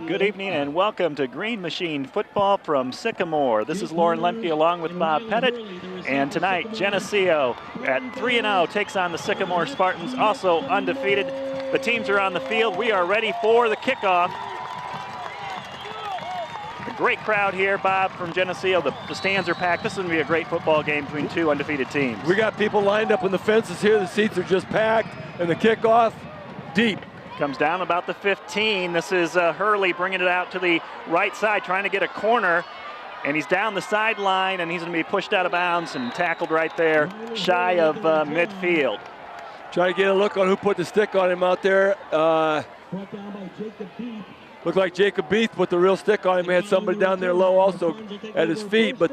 Good evening and welcome to Green Machine Football from Sycamore. This is Lauren Lemke along with Bob Pettit. And tonight, Geneseo at 3-0 takes on the Sycamore Spartans, also undefeated. The teams are on the field. We are ready for the kickoff. A great crowd here, Bob, from Geneseo. The stands are packed. This is going to be a great football game between two undefeated teams. We got people lined up in the fences here. The seats are just packed, and the kickoff deep. Comes down about the 15. This is Hurley bringing it out to the right side, trying to get a corner. And he's down the sideline, and he's going to be pushed out of bounds and tackled right there, shy of midfield. Trying to get a look on who put the stick on him out there. Looked like Jacob Beath put the real stick on him. He had somebody down there low also at his feet, but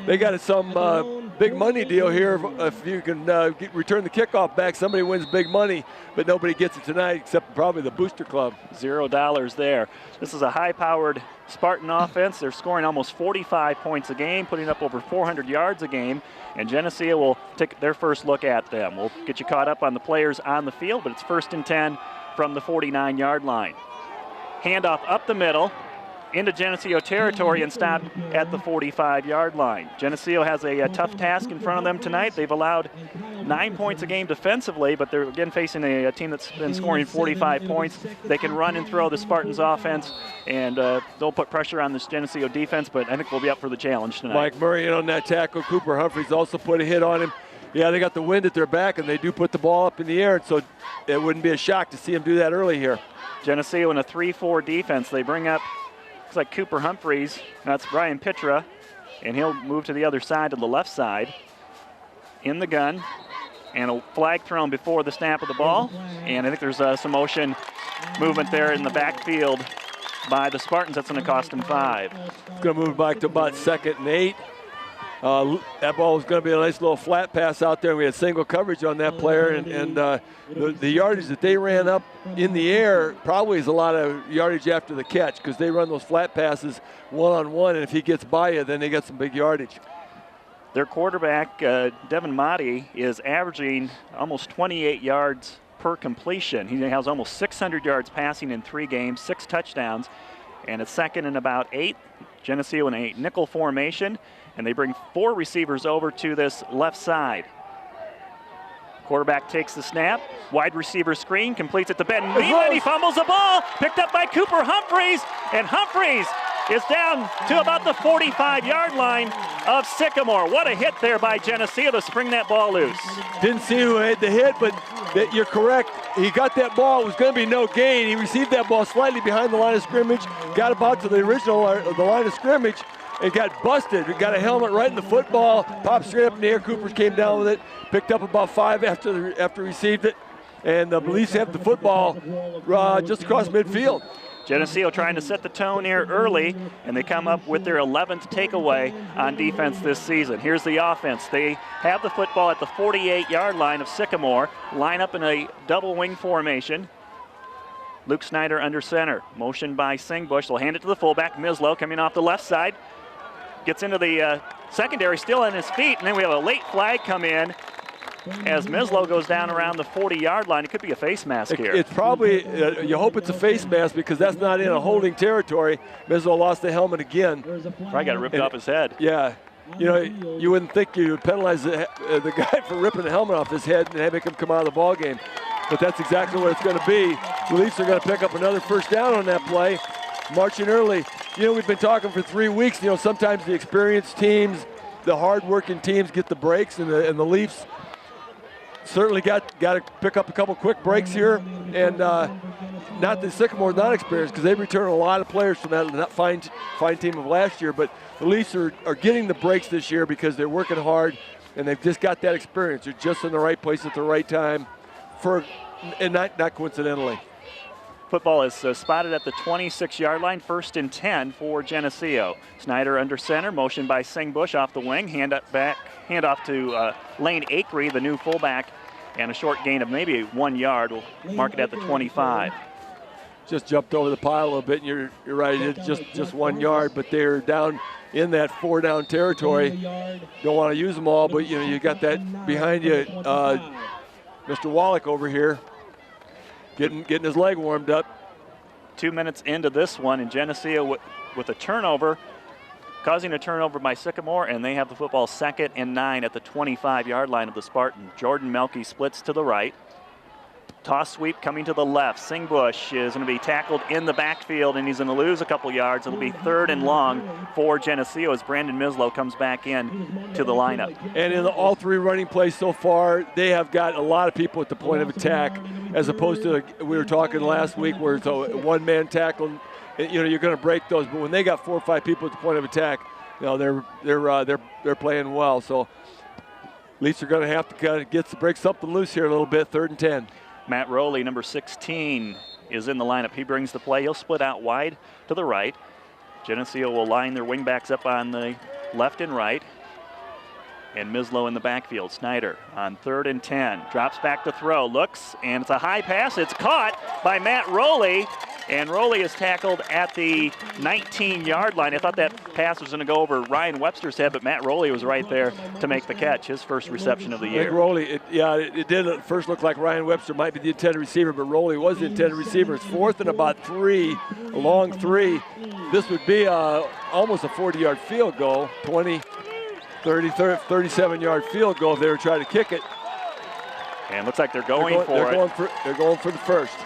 they got some big money deal here. If you can return the kickoff back, somebody wins big money, but nobody gets it tonight except probably the Booster Club. $0 there. This is a high-powered Spartan offense. They're scoring almost 45 points a game, putting up over 400 yards a game, and Geneseo will take their first look at them. We'll get you caught up on the players on the field, but it's 1st and 10 from the 49-yard line. Handoff up the middle into Geneseo territory and stop at the 45-yard line. Geneseo has a tough task in front of them tonight. They've allowed 9 points a game defensively, but they're again facing a team that's been scoring 45 points. They can run and throw the Spartans offense, and they'll put pressure on this Geneseo defense, but I think we'll be up for the challenge tonight. Mike Murray in on that tackle. Cooper Humphreys also put a hit on him. Yeah, they got the wind at their back, and they do put the ball up in the air, so it wouldn't be a shock to see them do that early here. Geneseo in a 3-4 defense. They bring up, looks like Cooper Humphreys. That's Brian Pitra, and he'll move to the other side, to the left side. In the gun, and a flag thrown before the snap of the ball. And I think there's some motion movement there in the backfield by the Spartans. That's going to cost them 5. It's going to move back to about 2nd and 8. That ball was going to be a nice little flat pass out there. We had single coverage on that player, and the yardage that they ran up in the air probably is a lot of yardage after the catch, because they run those flat passes one-on-one, and if he gets by you, then they get some big yardage. Their quarterback, Devin Motti, is averaging almost 28 yards per completion. He has almost 600 yards passing in 3 games, 6 touchdowns, and it's 2nd and about 8. Geneseo in a nickel formation, and they bring 4 receivers over to this left side. Quarterback takes the snap, wide receiver screen, completes it to Ben Nealon. He fumbles the ball, picked up by Cooper Humphreys, and Humphreys is down to about the 45-yard line of Sycamore. What a hit there by Geneseo to spring that ball loose. Didn't see who had the hit, but you're correct. He got that ball. It was going to be no gain. He received that ball slightly behind the line of scrimmage, got about to the original the line of scrimmage, and got busted. Got a helmet right in the football, popped straight up in the air. Coopers came down with it, picked up about 5 after received it, and the Leafs have the football just across midfield. Geneseo trying to set the tone here early, and they come up with their 11th takeaway on defense this season. Here's the offense. They have the football at the 48-yard line of Sycamore, line up in a double wing formation. Luke Snyder under center. Motion by Singbush. They'll hand it to the fullback. Mislow coming off the left side. Gets into the secondary, still on his feet, and then we have a late flag come in as Mislow goes down around the 40-yard line. It could be a face mask here. It's probably, you hope it's a face mask, because that's not in a holding territory. Mislow lost the helmet again. Probably got it ripped off his head. Yeah. You know, you wouldn't think you would penalize the guy for ripping the helmet off his head and having him come out of the ball game. But that's exactly what it's going to be. The Leafs are going to pick up another first down on that play, marching early. You know, we've been talking for 3 weeks. You know, sometimes the experienced teams, the hard-working teams get the breaks, and the Leafs certainly got to pick up a couple quick breaks here. And not that Sycamore's not experienced, because they returned a lot of players from that fine team of last year. But the Leafs are getting the breaks this year because they're working hard, and they've just got that experience. They're just in the right place at the right time, and not coincidentally. Football is spotted at the 26-yard line, 1st and 10 for Geneseo. Snyder under center, motion by Singbush off the wing, hand off to Lane Akery, the new fullback, and a short gain of maybe 1 yard. We'll mark it at the 25. Just jumped over the pile a little bit, and you're right, it's just 1 yard, but they're down in that 4-down territory. Don't want to use them all, but you got that behind you. Mr. Wallach over here getting his leg warmed up. 2 minutes into this one, and Geneseo with a turnover, causing a turnover by Sycamore, and they have the football 2nd and 9 at the 25-yard line of the Spartans. Jordan Melke splits to the right. Toss sweep coming to the left. Singbush is going to be tackled in the backfield, and he's going to lose a couple yards. It'll be 3rd and long for Geneseo as Brandon Mislow comes back in to the lineup. And in all 3 running plays so far, they have got a lot of people at the point of attack, as opposed to, we were talking last week where it's a one-man tackle. You're going to break those, but when they got 4 or 5 people at the point of attack, they're playing well. So Leafs are going to have to kind of break something loose here a little bit. 3rd and 10. Matt Rowley, number 16, is in the lineup. He brings the play. He'll split out wide to the right. Geneseo will line their wingbacks up on the left and right. And Mislow in the backfield. Snyder on 3rd and 10. Drops back to throw. Looks, and it's a high pass. It's caught by Matt Rowley. And Rowley is tackled at the 19-yard line. I thought that pass was going to go over Ryan Webster's head, but Matt Rowley was right there to make the catch, his first reception of the year. Rowley, it did at first look like Ryan Webster might be the intended receiver, but Rowley was the intended receiver. It's 4th and about 3, a long 3. This would be almost a 40-yard field goal, 20, 30, 37-yard field goal if they were trying to kick it. And looks like they're going for it. They're going for the first.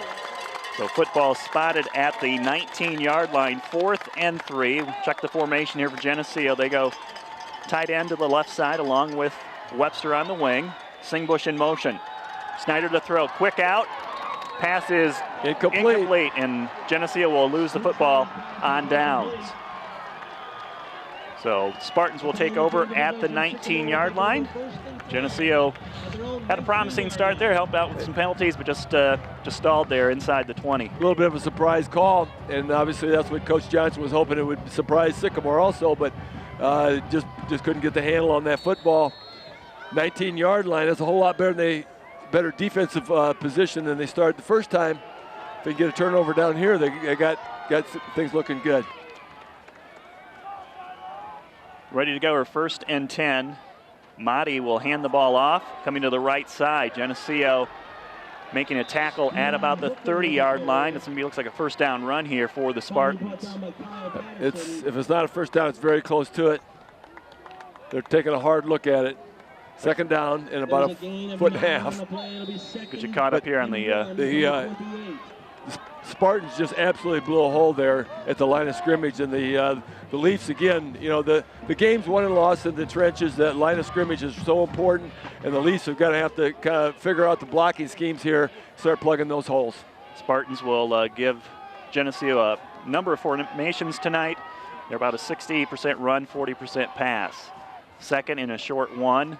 So football spotted at the 19-yard line, 4th and 3. Check the formation here for Geneseo. They go tight end to the left side along with Webster on the wing. Singbush in motion. Snyder to throw. Quick out. Pass is incomplete, and Geneseo will lose the football on downs. So Spartans will take over at the 19-yard line. Geneseo had a promising start there, helped out with some penalties, but just stalled there inside the 20. A little bit of a surprise call, and obviously that's what Coach Johnson was hoping it would surprise Sycamore also, but just couldn't get the handle on that football. 19-yard line, that's a whole lot better defensive position than they started the first time. If they get a turnover down here, they got things looking good. Ready to go for 1st and 10. Motti will hand the ball off, coming to the right side. Geneseo making a tackle at about the 30-yard line. It's going to be, looks like a first down run here for the Spartans. If it's not a first down, it's very close to it. They're taking a hard look at it. 2nd down in about a foot and a half. Get you caught up here on the Spartans just absolutely blew a hole there at the line of scrimmage, and the Leafs again. The game's won and lost in the trenches. That line of scrimmage is so important, and the Leafs have got to have to kind of figure out the blocking schemes here, start plugging those holes. Spartans will give Geneseo a number of formations tonight. They're about a 60% run, 40% pass. 2nd and a short 1.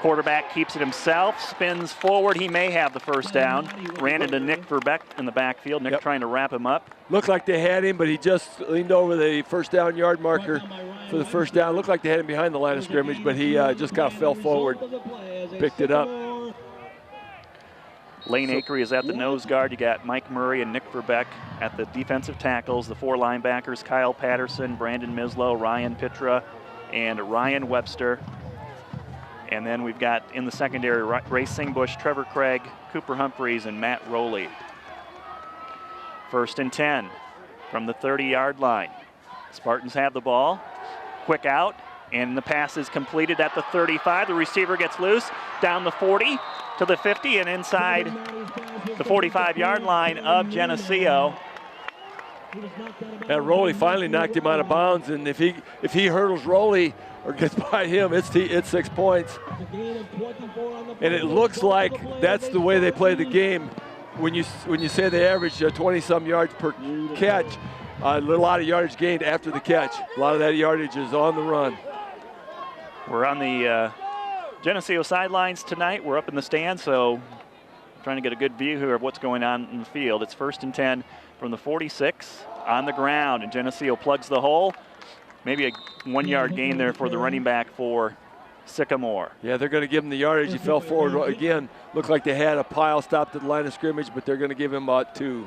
Quarterback keeps it himself, spins forward. He may have the first down. Ran into Nick Verbeck in the backfield. Nick trying to wrap him up. Looked like they had him, but he just leaned over the first down yard marker for the first down. Looked like they had him behind the line of scrimmage, but he just kind of fell forward, picked it up. Lane Akery is at the nose guard. You got Mike Murray and Nick Verbeck at the defensive tackles. The 4 linebackers, Kyle Patterson, Brandon Mislow, Ryan Pitra, and Ryan Webster. And then we've got in the secondary, Ray Singbush, Trevor Craig, Cooper Humphreys, and Matt Rowley. 1st and 10 from the 30-yard line. Spartans have the ball. Quick out, and the pass is completed at the 35. The receiver gets loose down the 40 to the 50 and inside the 45-yard line of Geneseo. And Rowley finally knocked him out of bounds, and if he hurdles Rowley or gets by him, it's 6 points. And it looks like that's the way they play the game. When you say they average 20-some yards per catch, a lot of yardage gained after the catch. A lot of that yardage is on the run. We're on the Geneseo sidelines tonight. We're up in the stands, so trying to get a good view here of what's going on in the field. It's 1st and 10 from the 46 on the ground, and Geneseo plugs the hole. Maybe a 1-yard gain there for the running back for Sycamore. Yeah, they're going to give him the yardage. He fell forward again. Looked like they had a pile stopped at the line of scrimmage, but they're going to give him about 2.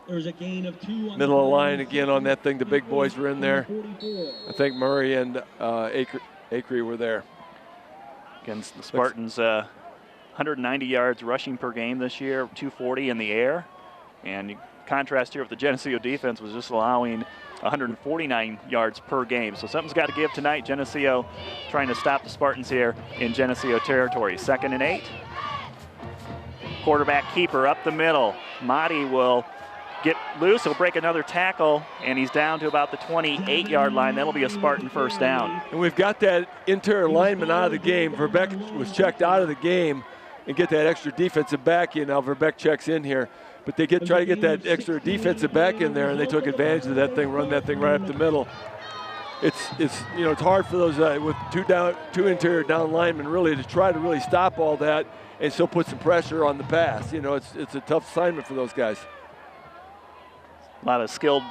There's a gain of 2. Middle of the line again on that thing. The big boys were in there. I think Murray and Akery were there. Against the Spartans, 190 yards rushing per game this year, 240 in the air. And contrast here with the Geneseo defense was just allowing 149 yards per game. So something's got to give tonight. Geneseo trying to stop the Spartans here in Geneseo territory. 2nd and 8. Quarterback keeper up the middle. Mahdi will get loose. He'll break another tackle, and he's down to about the 28-yard line. That'll be a Spartan first down. And we've got that interior lineman out of the game. Verbeck was checked out of the game and get that extra defensive back in. Now Verbeck checks in here. But they try to get that extra defensive back in there, and they took advantage of that thing, run that thing right up the middle. It's hard for those with two interior down linemen really to try to really stop all that and still put some pressure on the pass. It's a tough assignment for those guys. A lot of skilled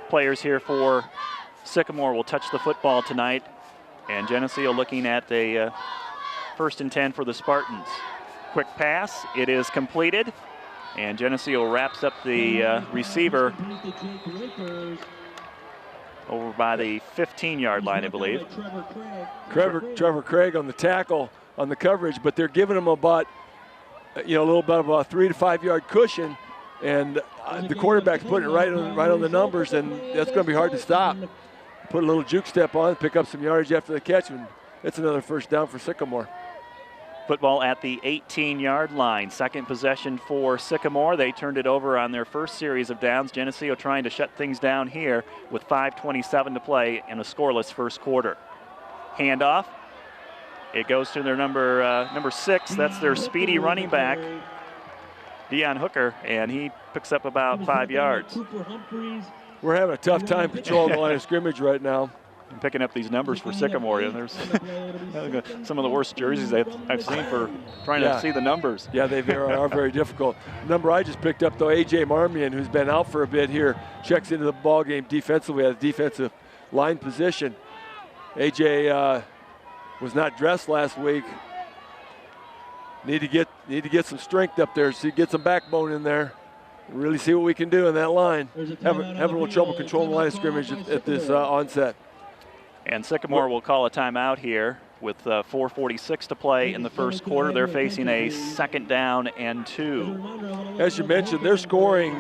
players here for Sycamore will touch the football tonight, and Geneseo looking at a 1st and 10 for the Spartans. Quick pass, it is completed. And Geneseo wraps up the receiver over by the 15-yard line, I believe. Trevor Craig on the tackle on the coverage, but they're giving him about, a little bit of a 3 to 5 yard cushion, and the quarterback's putting it right on the numbers, and that's going to be hard to stop. Put a little juke step on, pick up some yardage after the catch, and it's another first down for Sycamore. Football at the 18-yard line. 2nd possession for Sycamore. They turned it over on their first series of downs. Geneseo trying to shut things down here with 5:27 to play in a scoreless first quarter. Handoff. It goes to their number 6. That's their speedy running back, Deion Hooker, and he picks up about 5 yards. We're having a tough time controlling the line of scrimmage right now. I'm picking up these numbers for Sycamore, and there's some of the worst jerseys I've seen for trying to see the numbers. Yeah, they are very difficult. The number I just picked up, though, A.J. Marmion, who's been out for a bit here, checks into the ball game defensively at a defensive line position. A.J. was not dressed last week. Need to get some strength up there, so get some backbone in there. Really see what we can do in that line. Having a little trouble controlling the line of scrimmage at this onset. And Sycamore will call a timeout here with 4:46 to play in the first quarter. They're facing a 2nd down and 2. As you mentioned, they're scoring,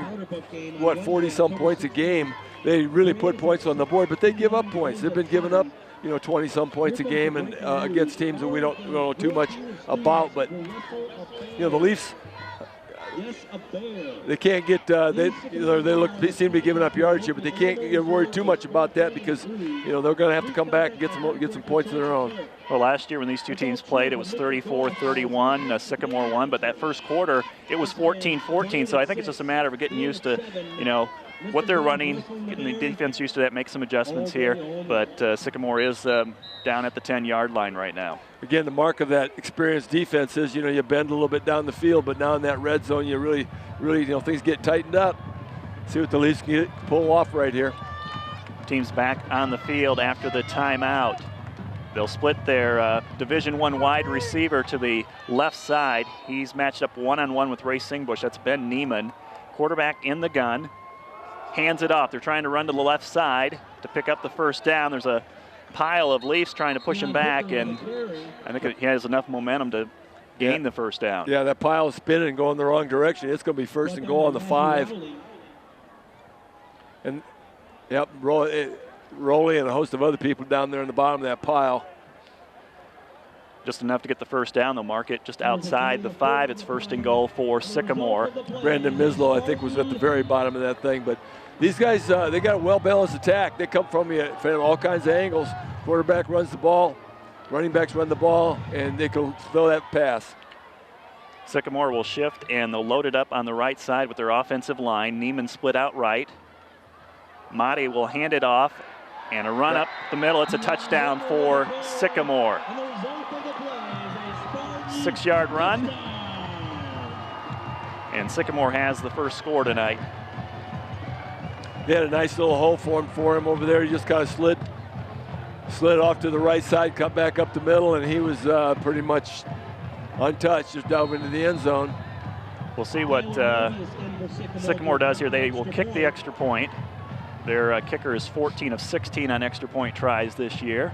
40-some points a game. They really put points on the board, but they give up points. They've been giving up, 20-some points a game and against teams that we don't know too much about. But, the Leafs, they can't get they seem to be giving up yardage here, but they can't get worried too much about that because they're going to have to come back and get some points of their own. Well, last year when these two teams played, it was 34-31. Sycamore won, but that first quarter it was 14-14. So I think it's just a matter of getting used to what they're running, getting the defense used to that, make some adjustments here. But Sycamore is down at the 10-yard line right now. Again, the mark of that experienced defense is, you bend a little bit down the field, but now in that red zone, you really, things get tightened up. See what the Leafs can pull off right here. Team's back on the field after the timeout. They'll split their Division I wide receiver to the left side. He's matched up one-on-one with Ray Singbush. That's Ben Neiman. Quarterback in the gun. Hands it off. They're trying to run to the left side to pick up the first down. There's a pile of Leafs trying to push him back, and I think he has enough momentum to gain the first down. Yeah, that pile is spinning and going the wrong direction. It's going to be 1st and goal on the 5. And, yep, Rowley and a host of other people down there in the bottom of that pile. Just enough to get the first down. They'll mark it just outside the 5. It's 1st and goal for Sycamore. Brandon Mislow, I think, was at the very bottom of that thing. But these guys, they got a well-balanced attack. They come from all kinds of angles. Quarterback runs the ball. Running backs run the ball, and they can throw that pass. Sycamore will shift, and they'll load it up on the right side with their offensive line. Neiman split out right. Mahdi will hand it off, and a run up the middle. It's a touchdown for Sycamore. 6-yard run. And Sycamore has the first score tonight. They had a nice little hole formed for him over there. He just kind of slid off to the right side, cut back up the middle, and he was pretty much untouched, just dove into the end zone. We'll see what Sycamore does here. They will kick the extra point. Their kicker is 14 of 16 on extra point tries this year.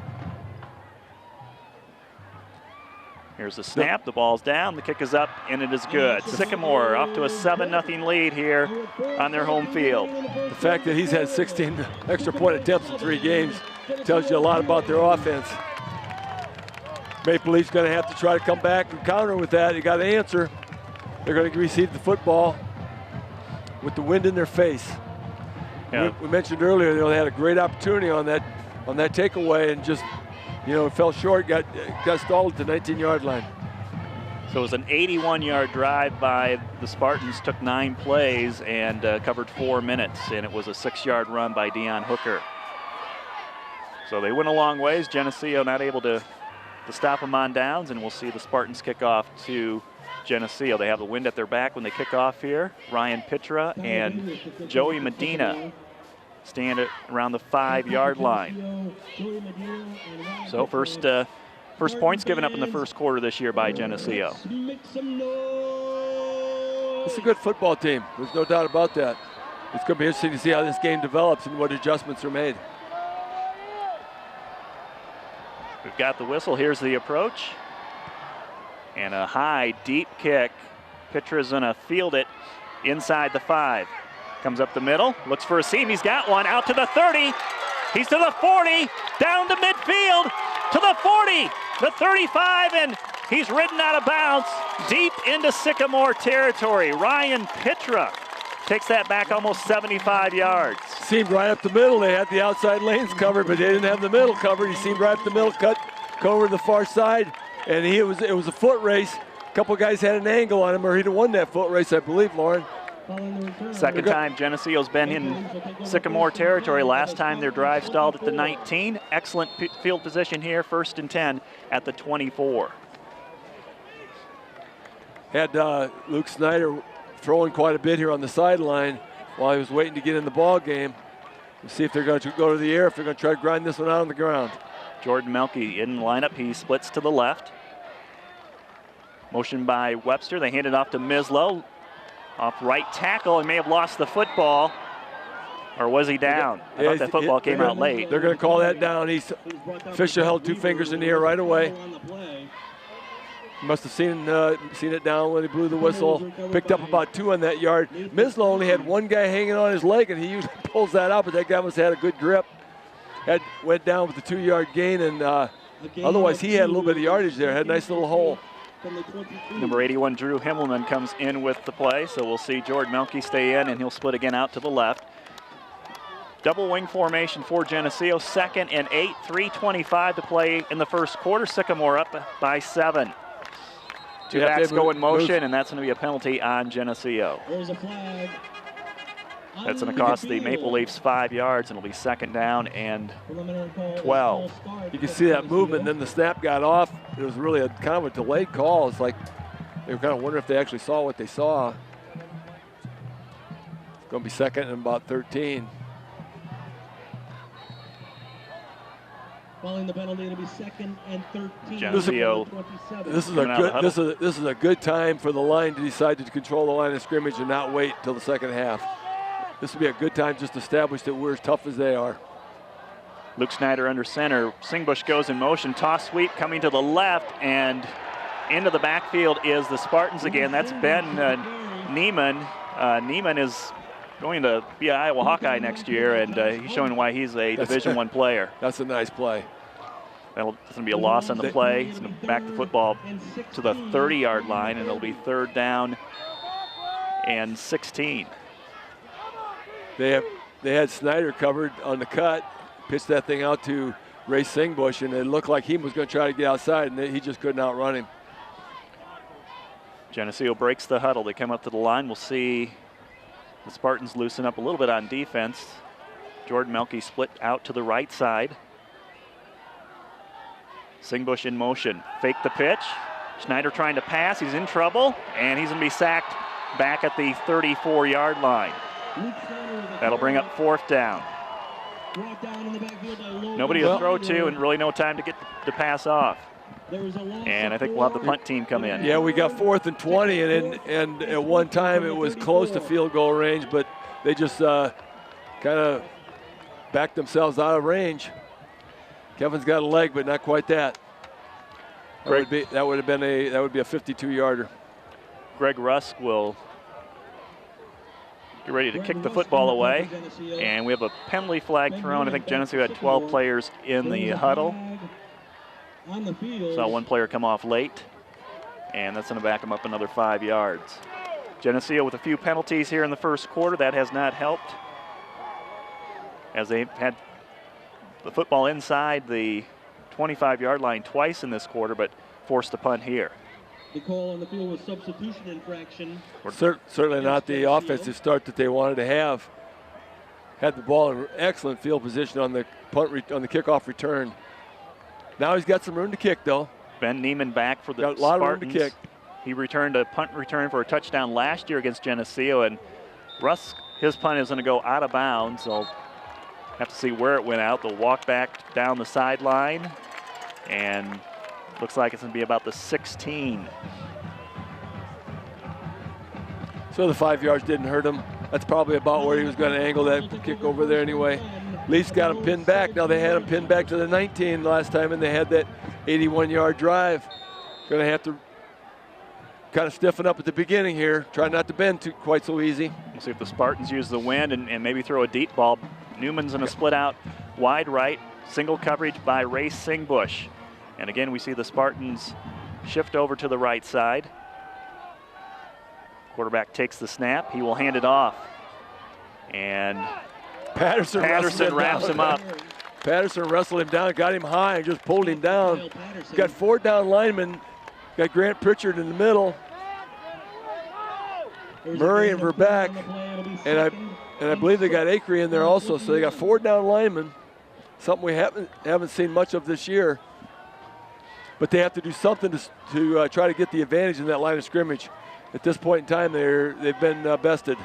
Here's the snap, the ball's down, the kick is up, and it is good. Sycamore off to a 7-0 lead here on their home field. The fact that he's had 16 extra point attempts in 3 games tells you a lot about their offense. Maple Leafs going to have to try to come back and counter with that. You got to answer. They're going to receive the football with the wind in their face. Yeah. We mentioned earlier they had a great opportunity on that takeaway and just, fell short, got stalled at the 19-yard line. So it was an 81-yard drive by the Spartans, took 9 plays and covered 4 minutes, and it was a 6-yard run by Dion Hooker. So they went a long ways. Geneseo not able to stop them on downs, and we'll see the Spartans kick off to Geneseo. They have the wind at their back when they kick off here. Ryan Pitra and Joey Medina stand at around the 5-yard line. So first points given up in the first quarter this year by Geneseo. It's a good football team. There's no doubt about that. It's going to be interesting to see how this game develops and what adjustments are made. We've got the whistle. Here's the approach. And a high, deep kick. Pitra's going to field it inside the 5. Comes up the middle, looks for a seam. He's got one out to the 30. He's to the 40, down to midfield, to the 40, the 35, and he's ridden out of bounds deep into Sycamore territory. Ryan Pitra takes that back almost 75 yards. Seemed right up the middle. They had the outside lanes covered, but they didn't have the middle covered. He seemed right up the middle, cut over to the far side, and it was a foot race. A couple guys had an angle on him, or he'd have won that foot race, I believe, Lauren. Second time Geneseo's been in Sycamore territory. Last time their drive stalled at the 19. Excellent field position here, 1st and 10 at the 24. Had Luke Snyder throwing quite a bit here on the sideline while he was waiting to get in the ball game. We'll see if they're going to go to the air, if they're going to try to grind this one out on the ground. Jordan Melke in the lineup. He splits to the left. Motion by Webster. They hand it off to Mislow. Off right tackle and may have lost the football. Or was he down? I thought that football came out late. They're going to call that down. Fisher held 2 fingers in the air right away. Must have seen it down when he blew the whistle. Picked up about 2 on that yard. Mislow only had 1 guy hanging on his leg, and he usually pulls that out, but that guy must have had a good grip. Went down with the 2-yard gain, and otherwise he had a little bit of yardage there. Had a nice little hole. Number 81, Drew Himmelman, comes in with the play, so we'll see Jordan Melke stay in, and he'll split again out to the left. Double wing formation for Geneseo, 2nd and 8, 3:25 to play in the first quarter. Sycamore up by 7. Two backs go in motion, and that's going to be a penalty on Geneseo. There's a flag. That's going to cost the Maple Leafs 5 yards, and it'll be 2nd down and 12. You can see that movement, and then the snap got off. It was really a kind of a delayed call. It's like they were kind of wondering if they actually saw what they saw. It's going to be 2nd and about 13. Following the penalty, it'll be 2nd and 13. Geneseo. This is a good time for the line to decide to control the line of scrimmage and not wait till the second half. This would be a good time just to establish that we're as tough as they are. Luke Snyder under center. Singbush goes in motion. Toss sweep coming to the left, and into the backfield is the Spartans again. That's Ben Neiman. Neiman is going to be an Iowa Hawkeye next year, and he's showing why he's a Division I player. That's a nice play. That's going to be a loss on the play. He's going to back the football to the 30-yard line, and it'll be 3rd down and 16. They had Snyder covered on the cut, pitched that thing out to Ray Singbush, and it looked like he was going to try to get outside, and he just couldn't outrun him. Geneseo breaks the huddle. They come up to the line. We'll see the Spartans loosen up a little bit on defense. Jordan Melke split out to the right side. Singbush in motion. Fake the pitch. Schneider trying to pass. He's in trouble, and he's going to be sacked back at the 34-yard line. That'll bring up 4th down. Nobody to throw to and really no time to get the pass off. And I think we'll have the punt team come in. Yeah, we got 4th and 20, and at one time it was close to field goal range, but they just kind of backed themselves out of range. Kevin's got a leg, but not quite that. That would be a 52-yarder. Greg Rusk will get ready to kick the football away. And we have a penalty flag thrown. I think Geneseo had 12 players in the huddle. Saw one player come off late. And that's going to back them up another 5 yards. Geneseo with a few penalties here in the first quarter. That has not helped, as they've had the football inside the 25-yard line twice in this quarter, but forced the punt here. The call on the field was substitution infraction. Certainly not the offensive start that they wanted to have. Had the ball in excellent field position on the kickoff return. Now he's got some room to kick, though. Ben Neiman back for the Got a lot Spartans. of room to kick. He returned a punt return for a touchdown last year against Geneseo, and Russ, his punt is going to go out of bounds. So have to see where it went out. They'll walk back down the sideline, and looks like it's going to be about the 16. So the 5 yards didn't hurt him. That's probably about where he was going to angle that kick over there anyway. Leafs got him pinned back. Now they had him pinned back to the 19 last time, and they had that 81-yard drive. Going to have to kind of stiffen up at the beginning here. Try not to bend quite so easy. We'll see if the Spartans use the wind and maybe throw a deep ball. Newman's going to split out wide right. Single coverage by Ray Singbush. And again, we see the Spartans shift over to the right side. Quarterback takes the snap. He will hand it off. And Patterson wraps him up. Patterson wrestled him down, got him high, and just pulled him down. Got 4 down linemen. Got Grant Pritchard in the middle. Murray and Verbeck. And I believe they got Acree in there also. So they got 4 down linemen. Something we haven't seen much of this year. But they have to do something to try to get the advantage in that line of scrimmage. At this point in time, they've been bested.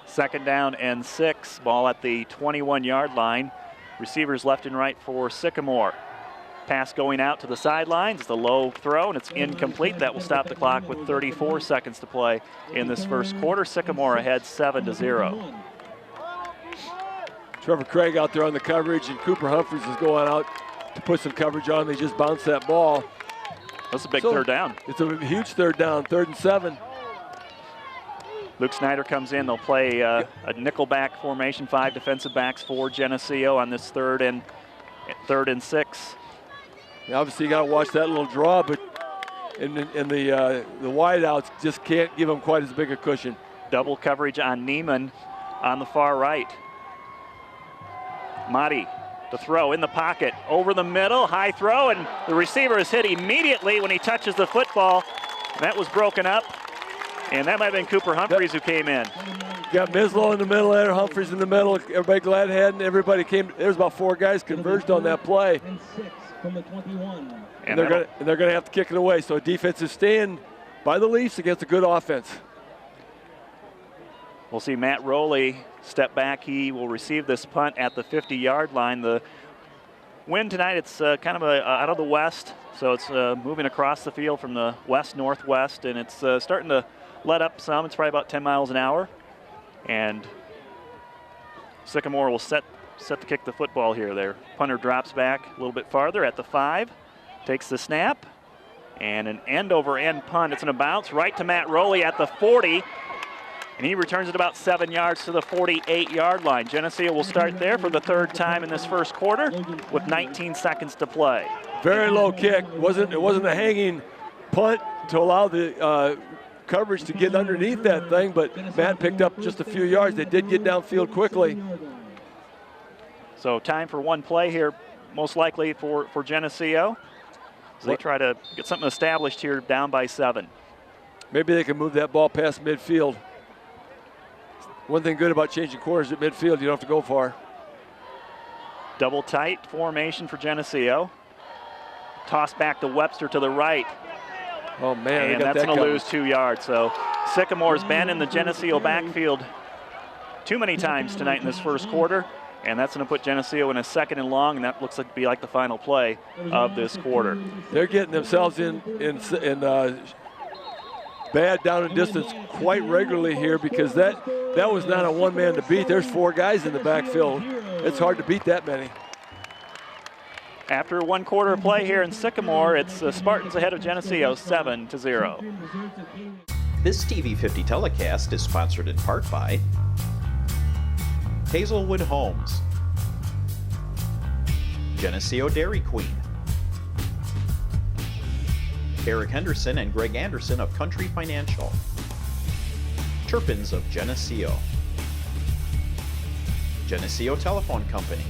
2nd down and 6. Ball at the 21-yard line. Receivers left and right for Sycamore. Pass going out to the sidelines. It's a low throw, and it's incomplete. That will stop the clock with 34 seconds to play in this first quarter. Sycamore ahead 7-0. Trevor Craig out there on the coverage, and Cooper Humphreys is going out to put some coverage on. They just bounced that ball. That's a big third down. It's a huge third down, 3rd and 7. Luke Snyder comes in. They'll play a nickelback formation, 5 defensive backs for Geneseo on this 3rd and 6. Obviously, you got to watch that little draw, but in the wideouts just can't give them quite as big a cushion. Double coverage on Neiman on the far right. Madi to throw in the pocket, over the middle, high throw, and the receiver is hit immediately when he touches the football. That was broken up, and that might have been Cooper Humphreys who came in. Got Mislow in the middle there, Humphreys in the middle, everybody Gladhead, and everybody came. There's about 4 guys converged on that play. And 6 from the 21. And they're going to have to kick it away. So a defensive stand by the Leafs against a good offense. We'll see Matt Rowley step back. He will receive this punt at the 50-yard line. The wind tonight, it's kind of out of the west, so it's moving across the field from the west-northwest, and it's starting to let up some. It's probably about 10 miles an hour. And Sycamore will set to kick the football here. Their punter drops back a little bit farther at the 5, takes the snap, and an end-over-end punt. It's going to bounce right to Matt Rowley at the 40, and he returns it about 7 yards to the 48-yard line. Geneseo will start there for the 3rd time in this first quarter with 19 seconds to play. Very low kick. It wasn't a hanging punt to allow the coverage to get underneath that thing, but Matt picked up just a few yards. They did get downfield quickly. So time for one play here, most likely for Geneseo, as they try to get something established here, down by 7. Maybe they can move that ball past midfield. One thing good about changing corners at midfield, you don't have to go far. Double tight formation for Geneseo. Toss back to Webster to the right. Oh, man, and that's going to lose 2 yards. So Sycamore's been in the Geneseo backfield too many times tonight in this first quarter. And that's going to put Geneseo in a 2nd and long, and that looks like to be like the final play of this quarter. They're getting themselves in bad down and distance quite regularly here, because that was not a one-man to beat. There's 4 guys in the backfield. It's hard to beat that many. After 1 quarter of play here in Sycamore, it's the Spartans ahead of Geneseo 7-0. This TV50 telecast is sponsored in part by Hazelwood Homes, Geneseo Dairy Queen, Eric Henderson and Greg Anderson of Country Financial, Turpins of Geneseo, Geneseo Telephone Company,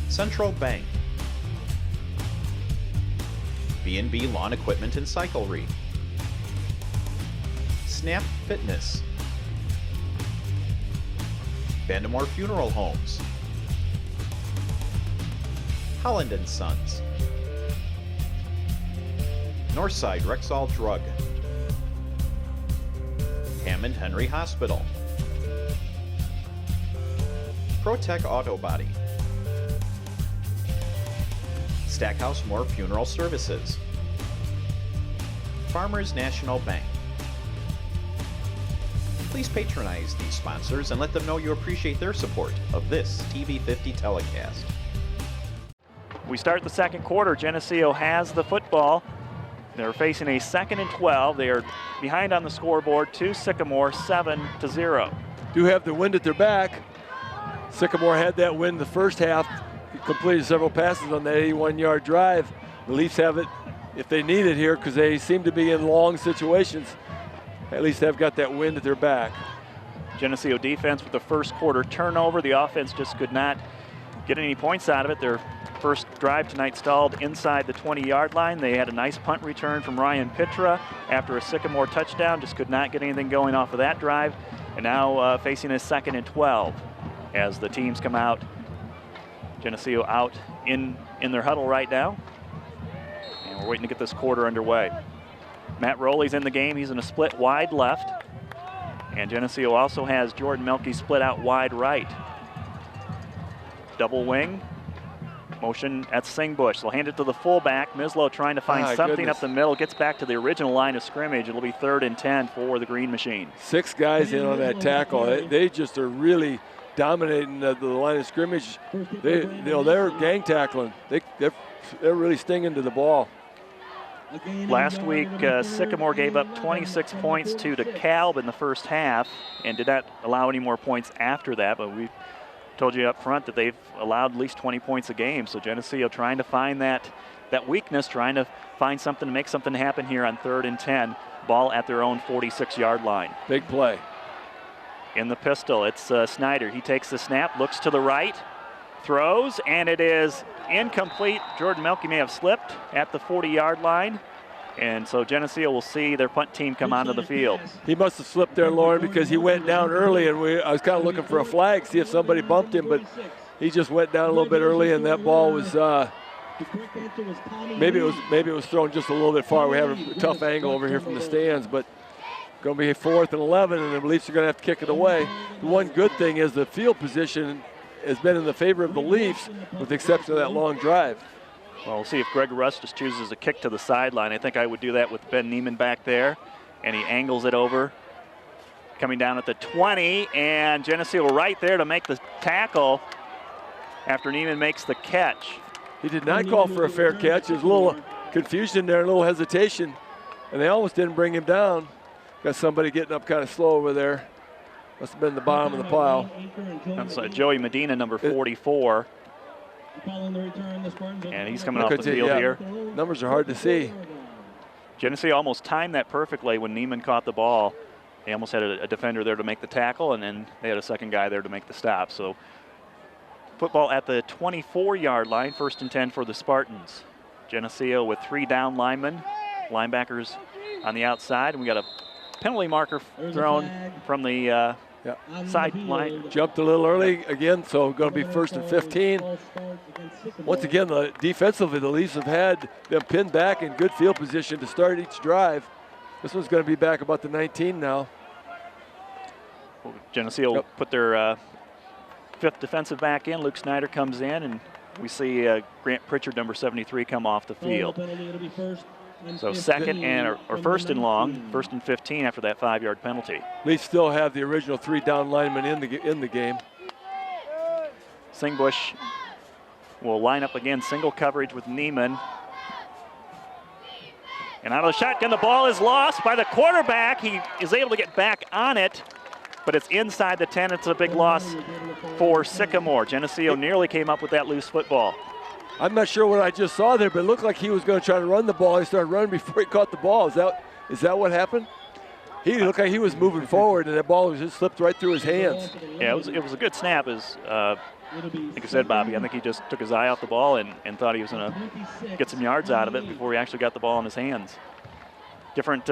Central Bank, B&B Lawn Equipment and Cyclery, Snap Fitness, Vandemore Funeral Homes, Holland & Sons, Northside Rexall Drug, Hammond Henry Hospital, ProTech Auto Body, Stackhouse Moore Funeral Services, Farmers National Bank. Please patronize these sponsors and let them know you appreciate their support of this TV50 telecast. We start the second quarter. Geneseo has the football. They're facing a 2nd and 12. They are behind on the scoreboard to Sycamore 7-0. Do have the wind at their back. Sycamore had that win the first half. He completed several passes on that 81-yard drive. The Leafs have it if they need it here because they seem to be in long situations. At least they've got that wind at their back. Geneseo defense with the first quarter turnover. The offense just could not get any points out of it. Their first drive tonight stalled inside the 20-yard line. They had a nice punt return from Ryan Pitra after a Sycamore touchdown. Just could not get anything going off of that drive. And now facing a 2nd and 12 as the teams come out. Geneseo out in their huddle right now. And we're waiting to get this quarter underway. Matt Rowley's in the game. He's in a split wide left. And Geneseo also has Jordan Melke split out wide right. Double wing. Motion at Singbush. They'll hand it to the fullback. Mislow trying to find something up the middle. Gets back to the original line of scrimmage. It'll be 3rd and 10 for the Green Machine. 6 guys in on that tackle. They just are really dominating the line of scrimmage. They're gang tackling. They're really stinging to the ball. Last week, Sycamore gave up 26 points to DeKalb in the first half and did not allow any more points after that, but we told you up front that they've allowed at least 20 points a game. So Geneseo trying to find that weakness, trying to find something to make something happen here on 3rd and 10. Ball at their own 46-yard line. Big play. In the pistol, it's Snyder. He takes the snap, looks to the right, throws, and it is incomplete. Jordan Melke may have slipped at the 40-yard line. And so Geneseo will see their punt team come onto the field. He must have slipped there, Lauren, because he went down early, and I was kind of looking for a flag, see if somebody bumped him, but he just went down a little bit early, and that ball was maybe it was thrown just a little bit far. We have a tough angle over here from the stands, but going to be 4th and 11, and the Leafs are going to have to kick it away. The one good thing is the field position has been in the favor of the Leafs, with the exception of that long drive. Well, we'll see if Greg Russ just chooses a kick to the sideline. I think I would do that with Ben Neiman back there, and he angles it over. Coming down at the 20, and Geneseo right there to make the tackle after Neiman makes the catch. He did not call for a fair catch. There's a little confusion there, a little hesitation, and they almost didn't bring him down. Got somebody getting up kind of slow over there. Must have been the bottom of the pile. That's Joey Medina, number 44. And he's coming off the field here. Numbers are hard to see. Geneseo almost timed that perfectly when Neiman caught the ball. They almost had a defender there to make the tackle, and then they had a second guy there to make the stop. So football at the 24-yard line, 1st and 10 for the Spartans. Geneseo with 3 down linemen, linebackers on the outside, and we got a penalty marker thrown from the sideline. Jumped a little early again, so going to be 1st and 15. Once again, defensively, the Leafs have had them pinned back in good field position to start each drive. This one's going to be back about the 19 now. Geneseo will put their 5th defensive back in. Luke Snyder comes in, and we see Grant Pritchard, number 73, come off the field. So 2nd and or 1st and long, 1st and 15 after that 5-yard penalty. Leafs still have the original 3 down linemen in the game. Singbush will line up again, single coverage with Neiman. And out of the shotgun, the ball is lost by the quarterback. He is able to get back on it, but it's inside the 10. It's a big loss for Sycamore. Geneseo nearly came up with that loose football. I'm not sure what I just saw there, but it looked like he was going to try to run the ball. He started running before he caught the ball. Is that what happened? He looked like he was moving forward, and that ball just slipped right through his hands. Yeah, it was a good snap, as like I said, Bobby. I think he just took his eye off the ball and thought he was going to get some yards out of it before he actually got the ball in his hands. Different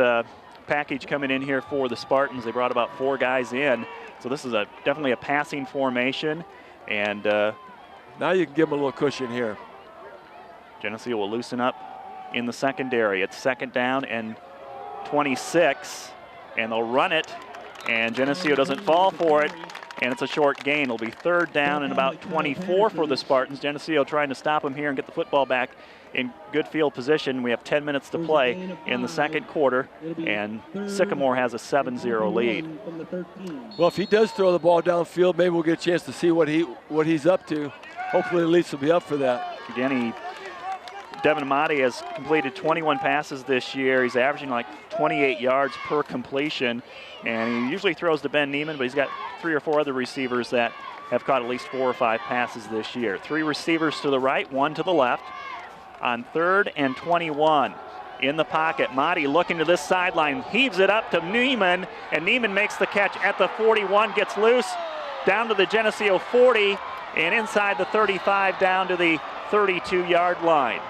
package coming in here for the Spartans. They brought about 4 guys in, so this is definitely a passing formation. And now you can give them a little cushion here. Geneseo will loosen up in the secondary. It's 2nd down and 26, and they'll run it, and Geneseo doesn't fall for it, and it's a short gain. It'll be 3rd down and about 24 for the Spartans. Geneseo trying to stop them here and get the football back in good field position. We have 10 minutes to play in the 2nd quarter, and Sycamore has a 7-0 lead. Well, if he does throw the ball downfield, maybe we'll get a chance to see what he's up to. Hopefully the Leafs will be up for that. Again, Devin Amati has completed 21 passes this year. He's averaging like 28 yards per completion, and he usually throws to Ben Neiman, but he's got 3 or 4 other receivers that have caught at least 4 or 5 passes this year. 3 receivers to the right, 1 to the left. On 3rd and 21 in the pocket, Motti looking to this sideline, heaves it up to Neiman, and Neiman makes the catch at the 41, gets loose down to the Geneseo 40, and inside the 35 down to the 32-yard line.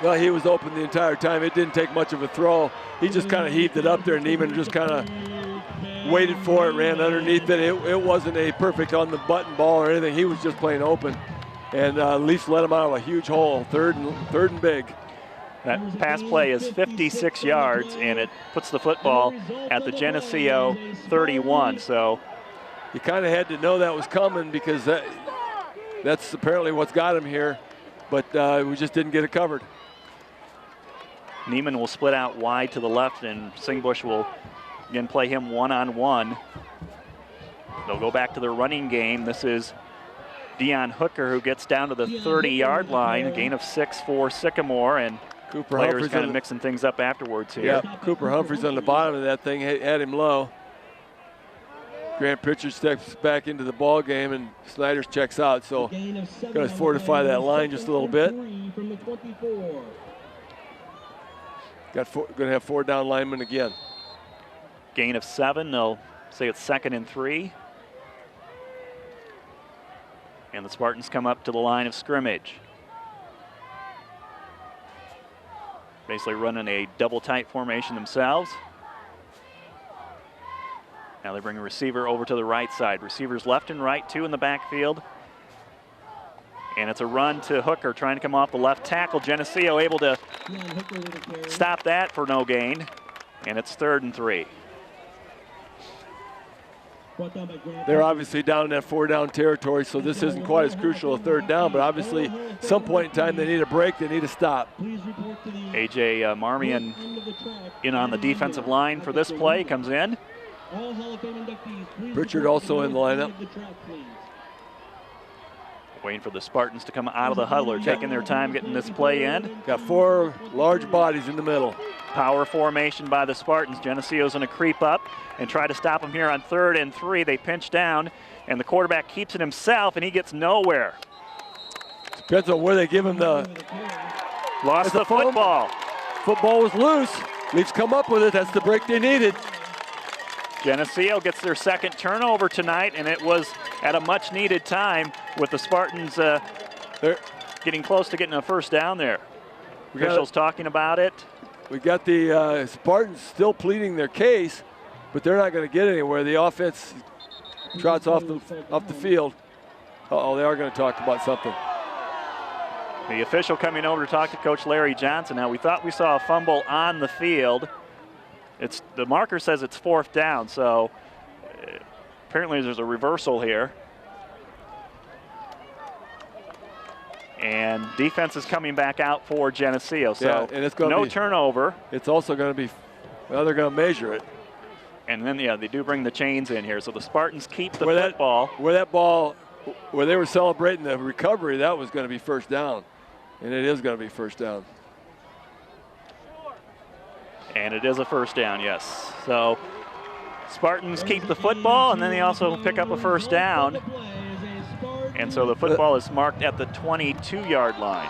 Well, he was open the entire time. It didn't take much of a throw. He just kind of heaved it up there, and Neiman just kind of waited for it, ran underneath it. It wasn't a perfect on-the-button ball or anything. He was just playing open. And Leafs let him out of a huge hole, third and big. That pass play is 56 yards, and it puts the football at the Geneseo 31. So you kind of had to know that was coming, because that's apparently what's got him here. But we just didn't get it covered. Neiman will split out wide to the left, and Singbush will again play him one-on-one. They'll go back to their running game. This is Dion Hooker, who gets down to the 30-yard line, a gain of 6 for Sycamore, and Cooper players Humphreys kind of mixing things up afterwards here. Yeah, Cooper Humphreys on the bottom of that thing had him low. Grant Pritchard steps back into the ball game, and Snyder's checks out, so going to fortify that line just a little bit. Going to have 4 down linemen again. Gain of 7. They'll say it's 2nd and 3. And the Spartans come up to the line of scrimmage. Basically running a double tight formation themselves. Now they bring a receiver over to the right side. Receivers left and right, 2 in the backfield. And it's a run to Hooker trying to come off the left tackle. Geneseo able to stop that for no gain. And it's 3rd and 3. They're obviously down in that 4-down territory, so this isn't quite as crucial a 3rd down, but obviously some point in time they need a break, they need a stop. A.J. Marmion in on the defensive line for this play, comes in. Pritchard also in the lineup. Waiting for the Spartans to come out of the huddle. They're taking their time getting this play in. Got 4 large bodies in the middle. Power formation by the Spartans. Geneseo's going to creep up and try to stop them here on 3rd and 3. They pinch down, and the quarterback keeps it himself, and he gets nowhere. Depends on where they give him the... Lost the football. Football was loose. Leafs come up with it. That's the break they needed. Geneseo gets their 2nd turnover tonight, and it was at a much-needed time with the Spartans getting close to getting a 1st down there. Officials talking about it. We got the Spartans still pleading their case, but they're not going to get anywhere. The offense trots off the field. Uh-oh, they are going to talk about something. The official coming over to talk to Coach Larry Johnson. Now, we thought we saw a fumble on the field. The marker says it's 4th down, so apparently there's a reversal here. And defense is coming back out for Geneseo, so and it's no turnover. It's also going to be, well, they're going to measure it. And then, yeah, they do bring the chains in here. So the Spartans keep the football. Where that ball where they were celebrating the recovery, that was going to be first down. And it is going to be first down. And it is a first down, yes. So Spartans keep the football, and then they also pick up a first down. And so the football is marked at the 22-yard line.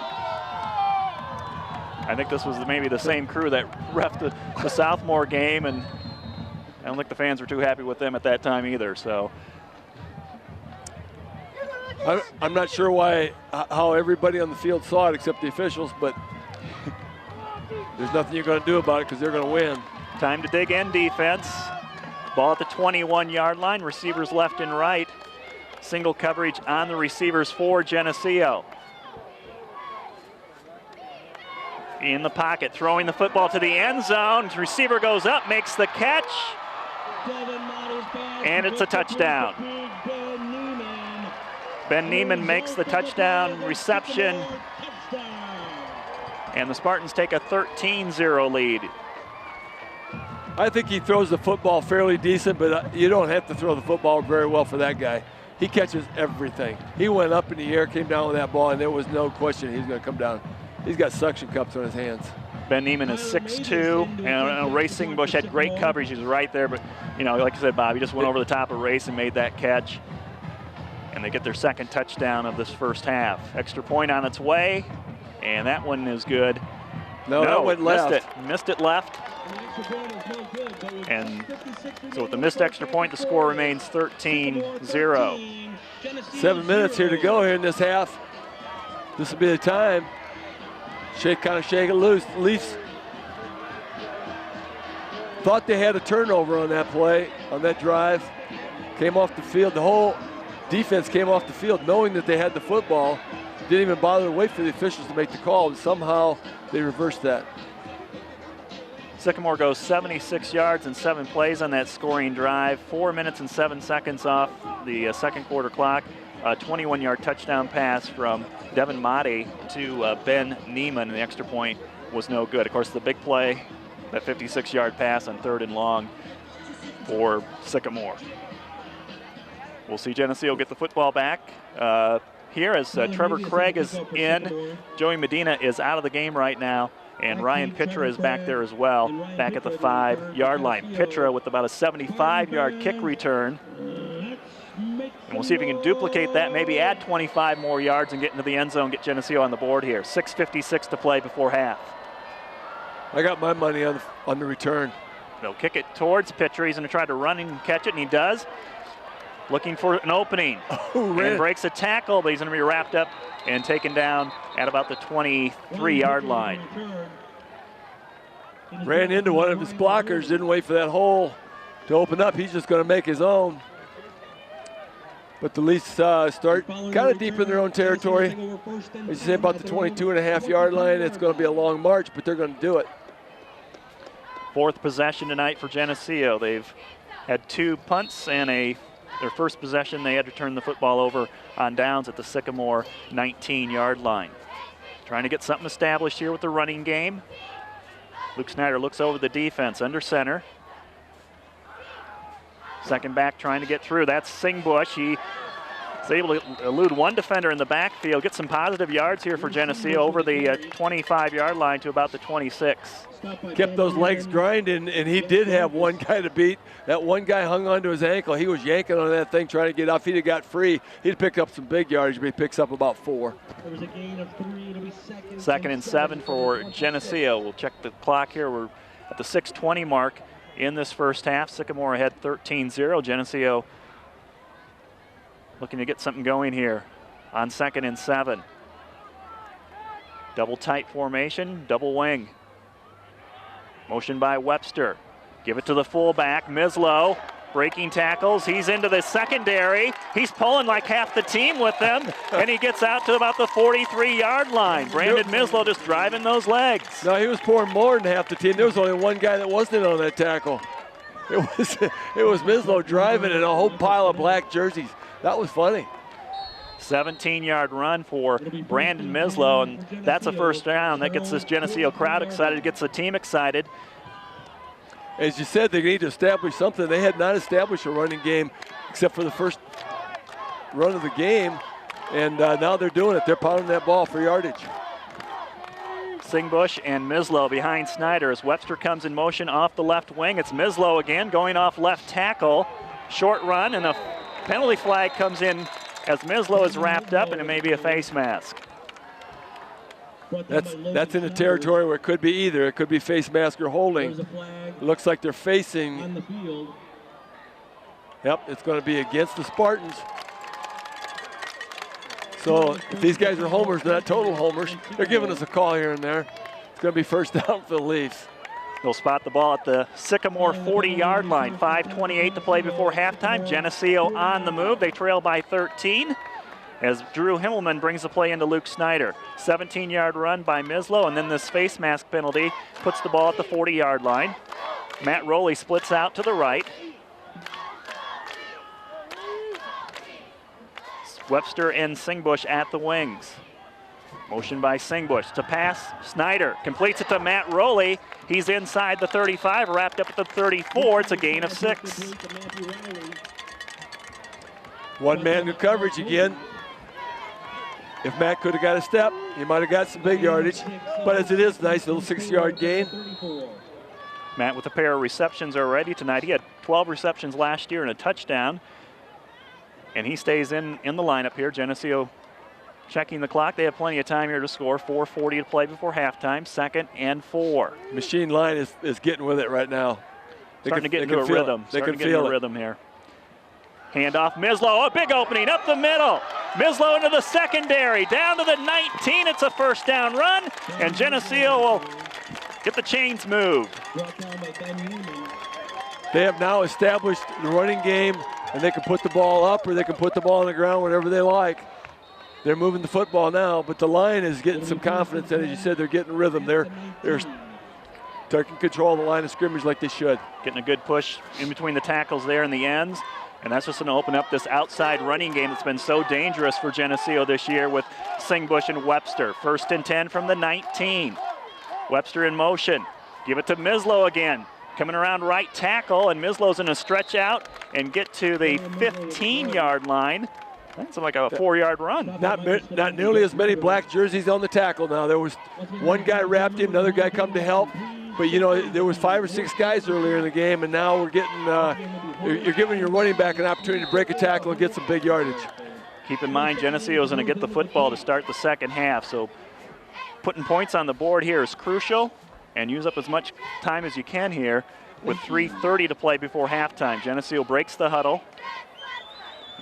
I think this was maybe the same crew that reffed the Southmore game, and I don't think the fans were too happy with them at that time either. So I'm not sure how everybody on the field saw it except the officials, but there's nothing you're going to do about it because they're going to win. Time to dig in defense. Ball at the 21-yard line. Receivers left and right. Single coverage on the receivers for Geneseo. In the pocket, throwing the football to the end zone. Receiver goes up, makes the catch, and it's a touchdown. Ben Neiman makes the touchdown reception, and the Spartans take a 13-0 lead. I think he throws the football fairly decent, but you don't have to throw the football very well for that guy. He catches everything. He went up in the air, came down with that ball, and there was no question he's going to come down. He's got suction cups on his hands. Ben Neiman is 6'2", and Racing Bush had great coverage. He was right there, but, you know, like I said, Bob, he just went over the top of Race and made that catch. And they get their second touchdown of this first half. Extra point on its way, and that one is good. No, that went left. Missed it left. And so with the missed extra point, the score remains 13-0. 7 minutes here to go here in this half. This will be the time. Kind of shake it loose. Leafs thought they had a turnover on that play, on that drive. Came off the field. The whole defense came off the field knowing that they had the football. Didn't even bother to wait for the officials to make the call, and somehow they reversed that. Sycamore goes 76 yards and 7 plays on that scoring drive. 4 minutes and 7 seconds off the second quarter clock. A 21-yard touchdown pass from Devin Motti to Ben Neiman, and the extra point was no good. Of course, the big play, that 56-yard pass on 3rd and long for Sycamore. We'll see Geneseo get the football back here as Trevor Craig is in. Joey Medina is out of the game right now, and Ryan Pitra is back there as well, back at the 5-yard line. Pitra with about a 75-yard kick return. And we'll see if he can duplicate that, maybe add 25 more yards and get into the end zone, get Geneseo on the board here. 6:56 to play before half. I got my money on the return. They'll kick it towards Pitra. He's going to try to run and catch it, and he does. Looking for an opening. And breaks a tackle, but he's going to be wrapped up and taken down at about the 23-yard line. Ran into one of his blockers, didn't wait for that hole to open up. He's just going to make his own. But the Leafs start kind of deep in their own territory. As you say, about the 22.5-yard line. It's going to be a long march, but they're going to do it. 4th possession tonight for Geneseo. They've had 2 punts and their first possession, they had to turn the football over on downs at the Sycamore 19-yard line. Trying to get something established here with the running game. Luke Snyder looks over the defense under center. Second back trying to get through. That's Singbush. He is able to elude one defender in the backfield, get some positive yards here for Geneseo over the 25-yard line to about the 26. Kept those legs grinding, and he did have one guy to beat. That one guy hung onto his ankle. He was yanking on that thing trying to get off. He'd have got free. He'd picked up some big yardage, but he picks up about 4. There was a gain of 3. It'll be second and 7 for Geneseo. We'll check the clock here. We're at the 6:20 mark in this first half. Sycamore ahead 13-0. Geneseo looking to get something going here on 2nd and 7. Double tight formation, double wing. Motion by Webster. Give it to the fullback, Mislow. Breaking tackles, he's into the secondary. He's pulling like half the team with them, and he gets out to about the 43-yard line. Brandon Mislow just driving those legs. No, he was pouring more than half the team. There was only one guy that wasn't on that tackle. It was Mislow driving and a whole pile of black jerseys. That was funny. 17-yard run for Brandon Mislow, and that's a first down. That gets this Geneseo crowd excited, gets the team excited. As you said, they need to establish something. They had not established a running game except for the first run of the game, and now they're doing it. They're pounding that ball for yardage. Singbush and Mislow behind Snyder as Webster comes in motion off the left wing. It's Mislow again going off left tackle. Short run, and a penalty flag comes in as Mislow is wrapped up, and it may be a face mask. That's in the territory where it could be either. It could be face mask or holding. It looks like they're facing. Yep, it's going to be against the Spartans. So if these guys are homers, they're not total homers. They're giving us a call here and there. It's going to be first down for the Leafs. They'll spot the ball at the Sycamore 40-yard line. 5:28 to play before halftime. Geneseo on the move. They trail by 13 as Drew Himmelman brings the play into Luke Snyder. 17-yard run by Mislow, and then this face mask penalty puts the ball at the 40-yard line. Matt Rowley splits out to the right. Webster and Singbush at the wings. Motion by Singbush to pass. Snyder completes it to Matt Rowley. He's inside the 35, wrapped up at the 34. It's a gain of 6. One-man coverage again. If Matt could have got a step, he might have got some big yardage. But as it is, nice little 6-yard gain. Matt with a pair of receptions already tonight. He had 12 receptions last year and a touchdown. And he stays in the lineup here. Geneseo checking the clock. They have plenty of time here to score. 4:40 to play before halftime. 2nd and 4. Machine line is getting with it right now. Starting to get into a rhythm. They can feel it. Rhythm here. Handoff, Mislow, a big opening up the middle. Mislow into the secondary, down to the 19. It's a first down run, and Geneseo will get the chains moved. They have now established the running game, and they can put the ball up or they can put the ball on the ground, whatever they like. They're moving the football now, but the line is getting some confidence, and as you said, they're getting rhythm. They're taking control of the line of scrimmage like they should. Getting a good push in between the tackles there in the ends, and that's just going to open up this outside running game that's been so dangerous for Geneseo this year with Singbush and Webster. 1st and 10 from the 19. Webster in motion. Give it to Mislow again. Coming around right tackle, and Mislow's going to stretch out and get to the 15-yard line. That's like a 4-yard run. Not nearly as many black jerseys on the tackle now. There was one guy wrapped in, another guy come to help. But, you know, there was 5 or 6 guys earlier in the game, and now we're getting you're giving your running back an opportunity to break a tackle and get some big yardage. Keep in mind, Geneseo is going to get the football to start the second half, so putting points on the board here is crucial, and use up as much time as you can here with 3:30 to play before halftime. Geneseo breaks the huddle.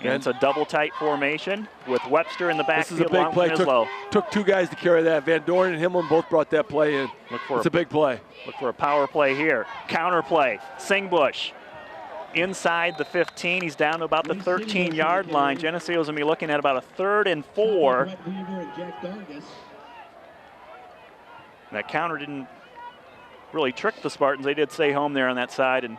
And it's a double tight formation with Webster in the backfield. This is a big play. Took 2 guys to carry that. Van Doren and Himmelman both brought that play in. It's a big play. Look for a power play here. Counter play. Singbush inside the 15. He's down to about the 13-yard line. Geneseo's going to be looking at about a 3rd and 4. That counter didn't really trick the Spartans. They did stay home there on that side and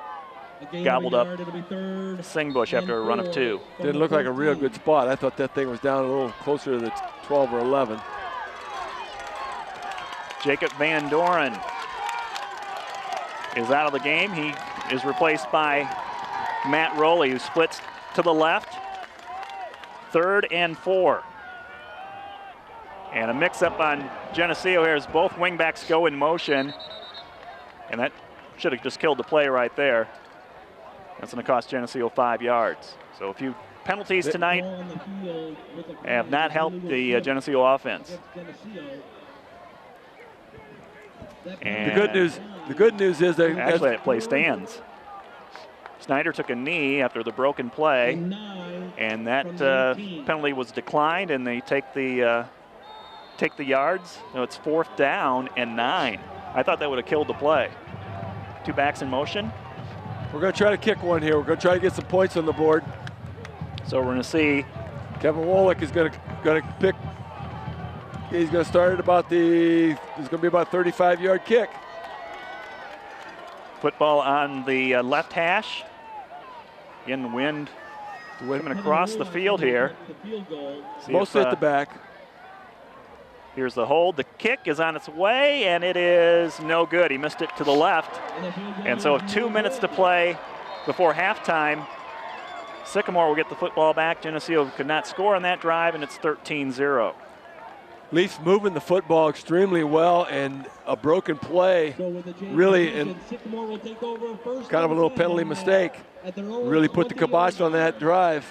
gobbled up Singbush after a run of 2. Didn't look like a real good spot. I thought that thing was down a little closer to the 12 or 11. Jacob Van Doren is out of the game. He is replaced by Matt Rowley, who splits to the left. 3rd and 4. And a mix-up on Geneseo here as both wingbacks go in motion. And that should have just killed the play right there. That's going to cost Geneseo 5 yards. So a few penalties tonight have not helped the Geneseo offense. And the good news is that actually that play stands. Snyder took a knee after the broken play, and that penalty was declined, and they take the yards. So it's 4th down and 9. I thought that would have killed the play. 2 backs in motion. We're going to try to kick one here. We're going to try to get some points on the board. So we're going to see Kevin Wolick is going to pick. He's going to start at about there's going to be about a 35-yard kick. Football on the left hash. Again, the wind coming across the field here. Mostly at the back. Here's the hold. The kick is on its way, and it is no good. He missed it to the left. And so 2 minutes to play before halftime. Sycamore will get the football back. Geneseo could not score on that drive, and it's 13-0. Leafs moving the football extremely well, and a broken play, really, and kind of a little penalty mistake, really put the kibosh on that drive.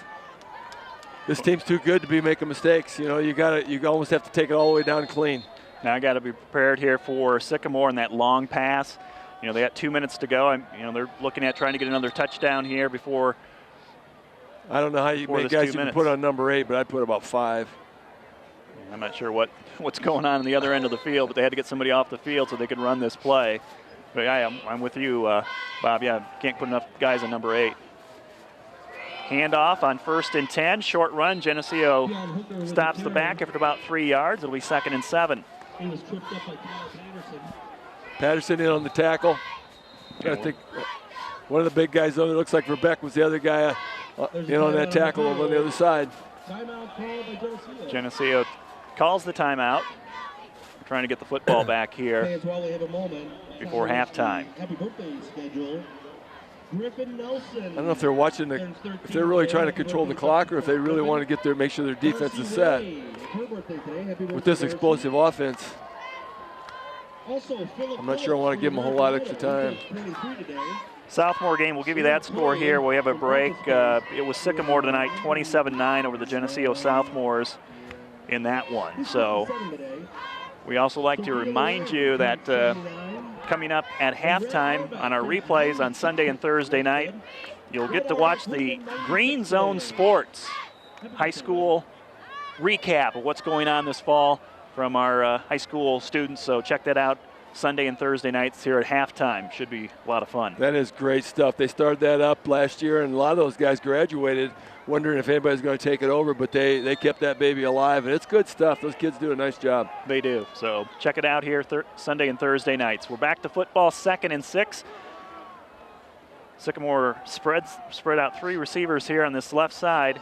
This team's too good to be making mistakes. You know, you almost have to take it all the way down clean. Now I got to be prepared here for Sycamore in that long pass. You know, they got 2 minutes to go. They're looking at trying to get another touchdown here before. I don't know how you make guys you can put on number 8, but I'd put about 5. I'm not sure what's going on the other end of the field, but they had to get somebody off the field so they could run this play. But yeah, I'm with you, Bob. Yeah, can't put enough guys on number 8. Handoff on 1st and 10. Short run. Geneseo stops the back after about 3 yards. It'll be 2nd and 7. He was tripped up by Patterson. Patterson in on the tackle. I think one of the big guys over there, looks like Verbeck was the other guy in on that tackle over on the other side. Timeout called by Geneseo. Geneseo calls the timeout. We're trying to get the football back here before halftime. Happy birthday schedule. Griffin Nelson. I don't know if they're watching if they're really trying to control the clock or if they really want to get there, make sure their defense is set with this explosive offense. I'm not sure I want to give them a whole lot extra time. Sophomore game, we'll give you that score here. We have a break. It was Sycamore tonight, 27-9 over the Geneseo Sophomores in that one. So we also like to remind you that coming up at halftime on our replays on Sunday and Thursday night, you'll get to watch the Green Zone Sports high school recap of what's going on this fall from our high school students. So check that out Sunday and Thursday nights here at halftime. Should be a lot of fun. That is great stuff. They started that up last year, and a lot of those guys graduated, wondering if anybody's going to take it over, but they kept that baby alive, and it's good stuff. Those kids do a nice job. They do. So check it out here Sunday and Thursday nights. We're back to football, 2nd and 6. Sycamore spread out 3 receivers here on this left side.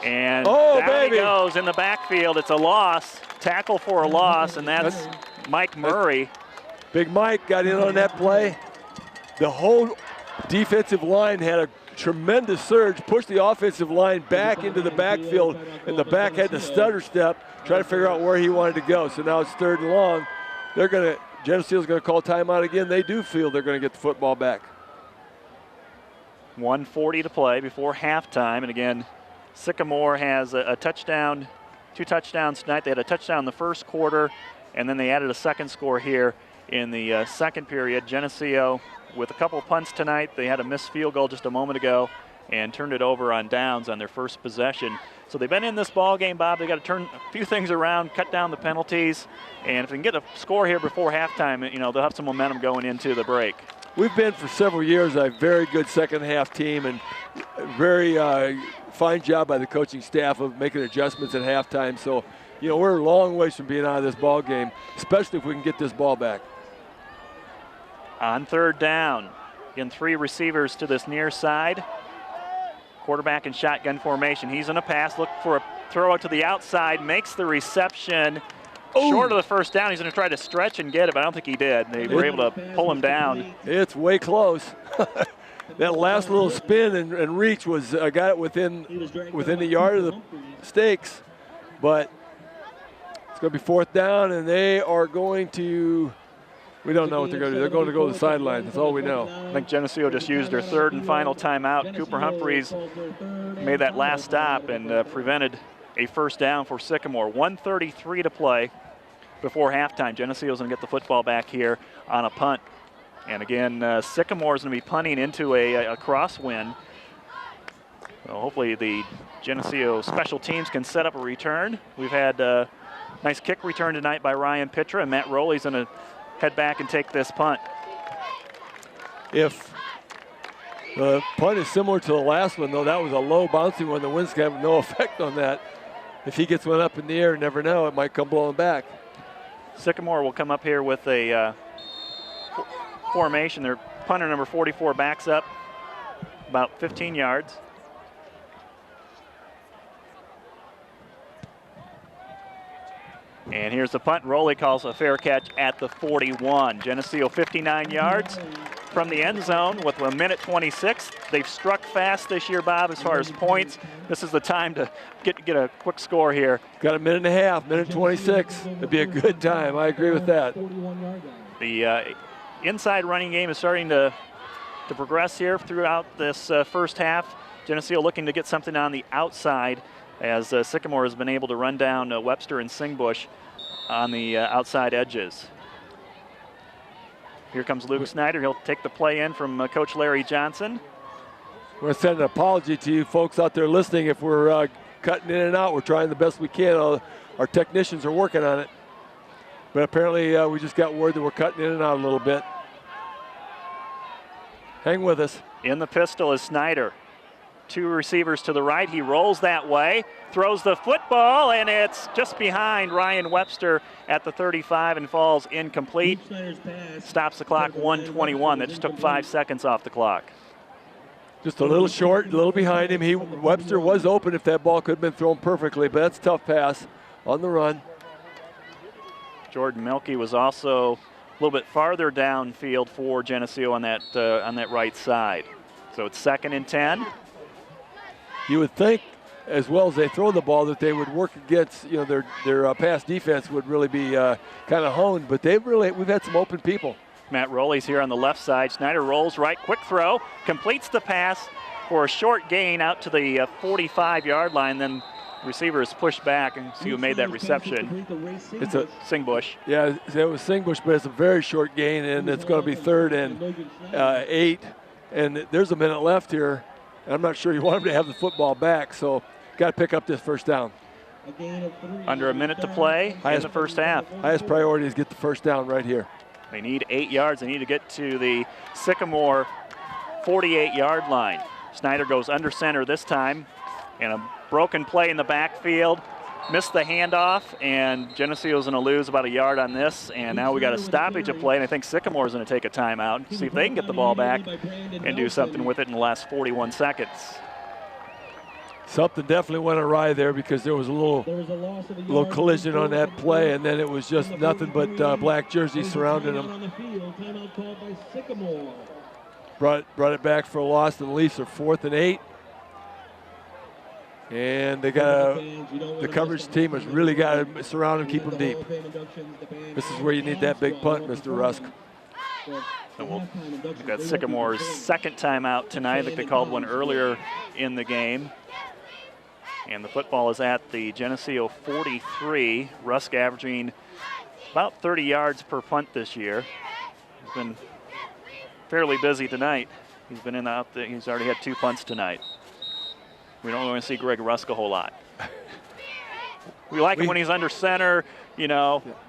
And down he goes in the backfield. It's a loss, tackle for a loss, and that's Mike Murray. Big Mike got in on that play. The whole defensive line had a tremendous surge, pushed the offensive line back into the backfield, and the back had to stutter step, try to figure out where he wanted to go. So now it's 3rd and long. Geneseo's going to call timeout again. They do feel they're going to get the football back. 1:40 to play before halftime, and again, Sycamore has a touchdown, 2 touchdowns tonight. They had a touchdown in the first quarter, and then they added a second score here in the second period. Geneseo with a couple of punts tonight. They had a missed field goal just a moment ago and turned it over on downs on their first possession. So they've been in this ball game, Bob. They got to turn a few things around, cut down the penalties, and if they can get a score here before halftime, they'll have some momentum going into the break. We've been for several years a very good second half team, and very fine job by the coaching staff of making adjustments at halftime. So, we're a long ways from being out of this ball game, especially if we can get this ball back. On 3rd down, again, 3 receivers to this near side. Quarterback in shotgun formation. He's in a pass, look for a throw out to the outside, makes the reception. Short of the first down. He's going to try to stretch and get it, but I don't think he did. They were able to pull him down. It's way close. That last little spin and reach was got it within the yard of the stakes, but it's going to be 4th down, and they are going to. We don't know what they're going to do. They're going to go to the sidelines. That's all we know. I think Geneseo just used their 3rd and final timeout. Cooper Humphreys made that last stop and prevented a first down for Sycamore. 1:33 to play before halftime. Geneseo's going to get the football back here on a punt. And again, Sycamore's going to be punting into a crosswind. So hopefully the Geneseo special teams can set up a return. We've had a nice kick return tonight by Ryan Pitra, and Matt Rowley's going to head back and take this punt. If the punt is similar to the last one, though, that was a low bouncing one. The wind's going to have no effect on that. If he gets one up in the air, you never know, it might come blowing back. Sycamore will come up here with a formation. Their punter number 44 backs up about 15 yards. And here's the punt. Rowley calls a fair catch at the 41. Geneseo 59 yards. from the end zone with a minute 26. They've struck fast this year, Bob, as far as points. This is the time to get a quick score here. Got a minute and a half, minute 26. It'd be a good time. I agree with that. The inside running game is starting to progress here throughout this first half. Geneseo looking to get something on the outside as Sycamore has been able to run down Webster and Singbush on the outside edges. Here comes Luke Snyder. He'll take the play in from Coach Larry Johnson. I want to send an apology to you folks out there listening if we're cutting in and out. We're trying the best we can. Our technicians are working on it. But apparently we just got word that we're cutting in and out a little bit. Hang with us. In the pistol is Snyder. Two receivers to the right. He rolls that way, throws the football, and it's just behind Ryan Webster at the 35 and falls incomplete. Stops the clock, 1:21. That just took 5 seconds off the clock. Just a little short, a little behind him. Webster was open if that ball could have been thrown perfectly, but that's a tough pass on the run. Jordan Milkey was also a little bit farther downfield for Geneseo on that right side. So it's 2nd and 10. You would think, as well as they throw the ball, that they would work against, their pass defense would really be kind of honed, but we've had some open people. Matt Rowley's here on the left side. Snyder rolls right, quick throw, completes the pass for a short gain out to the 45-yard line. Then receiver is pushed back and see who made that reception. It's a Singbush. Yeah, it was Singbush, but it's a very short gain, and it's going to be 3rd and 8. And there's a minute left here. I'm not sure you want him to have the football back, so got to pick up this first down. Under a minute to play in the first half. Highest priority is get the first down right here. They need 8 yards. They need to get to the Sycamore 48-yard line. Snyder goes under center this time, and a broken play in the backfield. Missed the handoff, and Geneseo's going to lose about a yard on this, and now we got a stoppage of play, and I think Sycamore's going to take a timeout and see if they can get the ball back and do something with it in the last 41 seconds. Something definitely went awry there because there was a little collision on that play, and then it was just nothing but black jerseys surrounding them. Brought it back for a loss, and the Leafs are 4th and 8. And they got the coverage team has really got to surround them, keep them deep. This is where you need that big punt, Mr. Rusk. And we've got Sycamore's 2nd timeout tonight. I think they called one earlier in the game. And the football is at the Geneseo 43. Rusk averaging about 30 yards per punt this year. He's been fairly busy tonight. He's been out there. He's already had 2 punts tonight. We don't want to see Greg Rusk a whole lot. We like him when he's under center,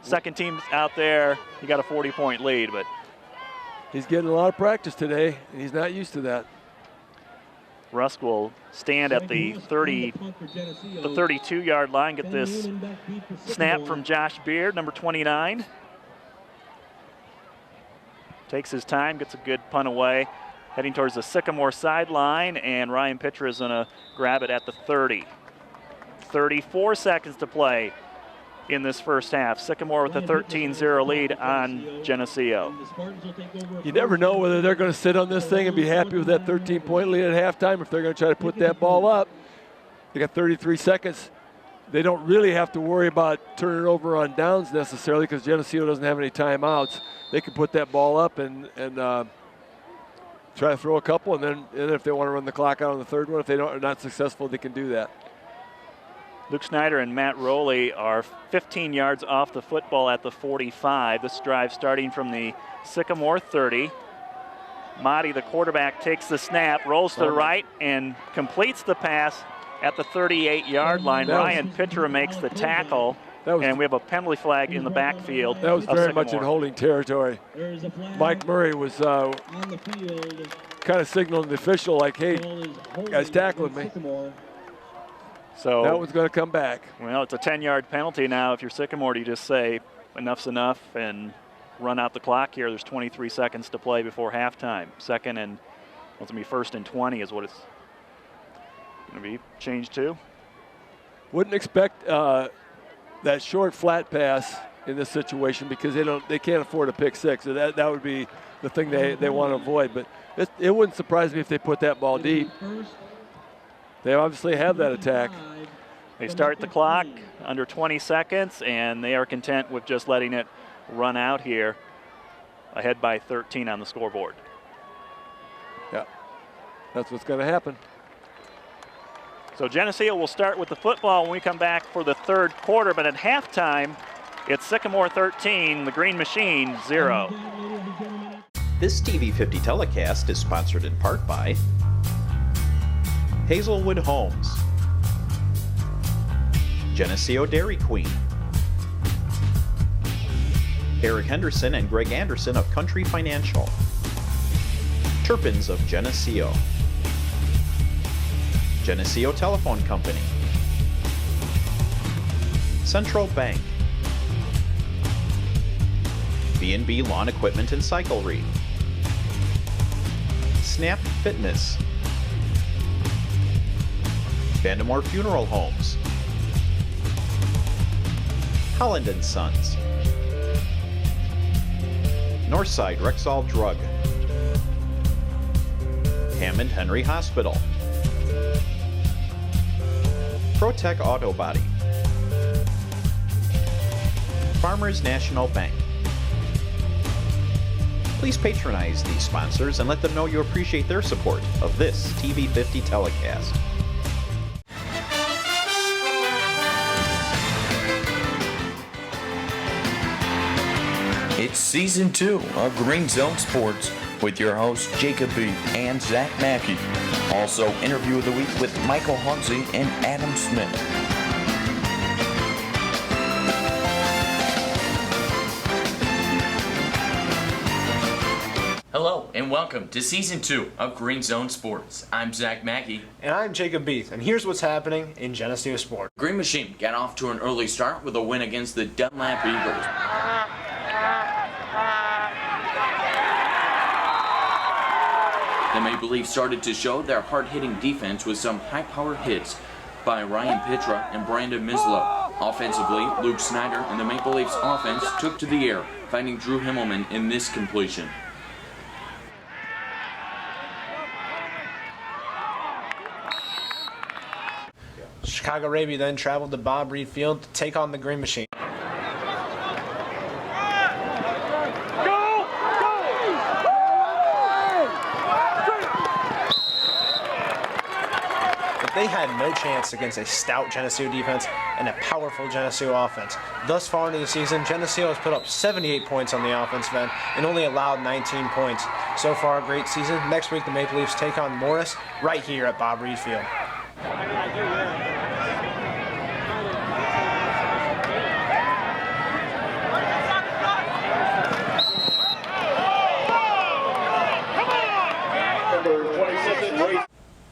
second team's out there. You got a 40-point lead, but he's getting a lot of practice today, and he's not used to that. Rusk will stand at the 32-yard line, get this snap from Josh Beard, number 29. Takes his time, gets a good punt away. Heading towards the Sycamore sideline, and Ryan Pitcher is going to grab it at the 30. 34 seconds to play in this first half. Sycamore with a 13-0 lead on Geneseo. You never know whether they're going to sit on this thing and be happy with that 13-point lead at halftime, if they're going to try to put that ball up. They got 33 seconds. They don't really have to worry about turning it over on downs necessarily because Geneseo doesn't have any timeouts. They can put that ball up and try to throw a couple, and then if they want to run the clock out on the 3rd one, if they are not successful, they can do that. Luke Snyder and Matt Rowley are 15 yards off the football at the 45. This drive starting from the Sycamore 30. Motti, the quarterback, takes the snap, rolls to the right, and completes the pass at the 38-yard line. Ryan Pitcher makes the tackle, and we have a penalty flag in the backfield. That was very much in holding territory. Mike Murray was kind of signaling the official like, hey, guys tackling me. So that one's going to come back. Well, it's a 10-yard penalty now. If you're Sycamore, do you just say enough's enough and run out the clock here? There's 23 seconds to play before halftime. Second and, it's going to be 1st and 20 is what it's going to be changed to. Wouldn't expect that short flat pass in this situation because they can't afford a pick six. So that would be the thing they want to avoid. But it wouldn't surprise me if they put that ball deep. They obviously have that attack. They start the clock under 20 seconds, and they are content with just letting it run out here, ahead by 13 on the scoreboard. Yeah, that's what's going to happen. So Geneseo will start with the football when we come back for the third quarter, but at halftime, it's Sycamore 13, the Green Machine 0. This TV50 telecast is sponsored in part by Hazelwood Homes, Geneseo Dairy Queen, Eric Henderson and Greg Anderson of Country Financial, Turpins of Geneseo, Geneseo Telephone Company, Central Bank, B&B Lawn Equipment and Cyclery, Snap Fitness, Vandemore Funeral Homes, Holland & Sons, Northside Rexall Drug, Hammond Henry Hospital, ProTech Auto Body, Farmers National Bank. Please patronize these sponsors and let them know you appreciate their support of this TV50 telecast. It's Season 2 of Green Zone Sports with your hosts Jacob B. and Zach Mackey. Also, Interview of the Week with Michael Hugsey and Adam Smith. Hello and welcome to Season 2 of Green Zone Sports. I'm Zach Mackey. And I'm Jacob Beath, and here's what's happening in Geneseo Sport. Green Machine got off to an early start with a win against the Dunlap Eagles. The Maple Leafs started to show their hard-hitting defense with some high-powered hits by Ryan Pitra and Brandon Mislow. Offensively, Luke Snyder and the Maple Leafs offense took to the air, finding Drew Himmelman in this completion. Chicago Raby then traveled to Bob Reed Field to take on the Green Machine. They had no chance against a stout Geneseo defense and a powerful Geneseo offense. Thus far into the season, Geneseo has put up 78 points on the offensive end and only allowed 19 points. So far, a great season. Next week, the Maple Leafs take on Morris right here at Bob Reed Field.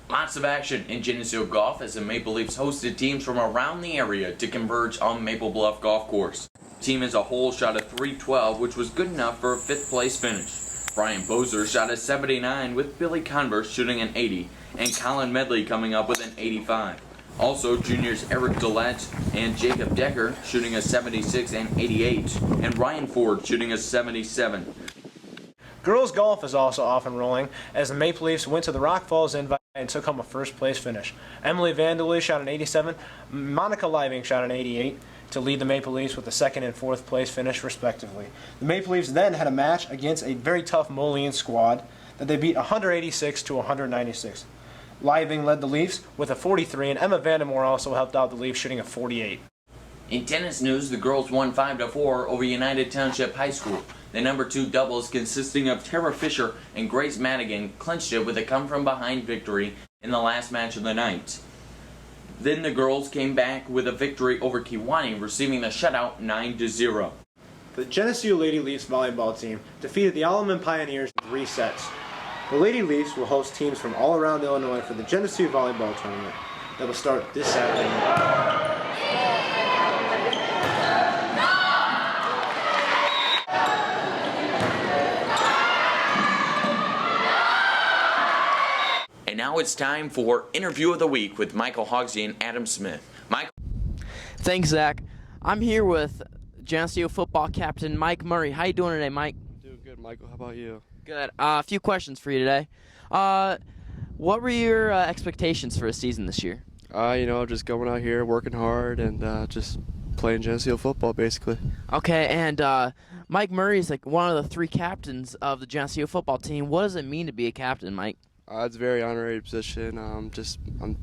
Lots of action in Geneseo Golf as the Maple Leafs hosted teams from around the area to converge on Maple Bluff Golf Course. The team as a whole shot a .312, which was good enough for a 5th place finish. Brian Bozer shot a .79 with Billy Converse shooting an .80 and Colin Medley coming up with an .85. Also, juniors Eric Dillette and Jacob Decker shooting a .76 and .88, and Ryan Ford shooting a .77. Girls golf is also off and rolling as the Maple Leafs went to the Rock Falls Invite and took home a 1st place finish. Emily Vanderlee shot an .87, Monica Living shot an .88 to lead the Maple Leafs with the 2nd and 4th place finish respectively. The Maple Leafs then had a match against a very tough Moline squad that they beat 186 to 196. Living led the Leafs with a 43 and Emma Vandemore also helped out the Leafs shooting a 48. In tennis news, the girls won 5-4 over United Township High School. The number 2 doubles consisting of Tara Fisher and Grace Madigan clinched it with a come-from-behind victory in the last match of the night. Then the girls came back with a victory over Kewanee, receiving the shutout 9-0. The Geneseo Lady Leafs volleyball team defeated the Alleman Pioneers in 3 sets. The Lady Leafs will host teams from all around Illinois for the Geneseo Volleyball Tournament that will start this Saturday. And now it's time for Interview of the Week with Michael Hogsey and Adam Smith. Michael. Thanks, Zach. I'm here with Geneseo football captain Mike Murray. How you doing today, Mike? Doing good, Michael. How about you? Good. A few questions for you today. What were your expectations for a season this year? Just going out here, working hard, and just playing Geneseo football, basically. Okay, and Mike Murray is like one of the 3 captains of the Geneseo football team. What does it mean to be a captain, Mike? It's a very honorary position. I'm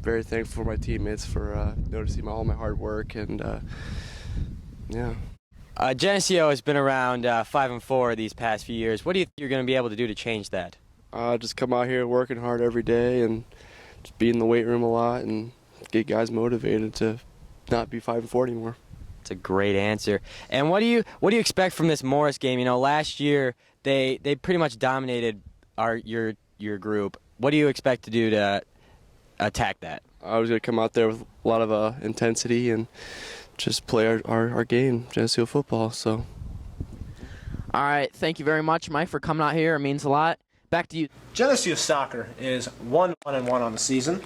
very thankful for my teammates for noticing all my hard work, and yeah. Geneseo has been around 5-4 these past few years. What do you think you're going to be able to do to change that? Just come out here working hard every day and just be in the weight room a lot and get guys motivated to not be 5-4 anymore. That's a great answer. And what do you expect from this Morris game? You know, last year they pretty much dominated your group. What do you expect to do to attack that? I was going to come out there with a lot of intensity and just play our game, Geneseo football. So. All right, thank you very much, Mike, for coming out here. It means a lot. Back to you. Geneseo soccer is 1-1-1 on the season,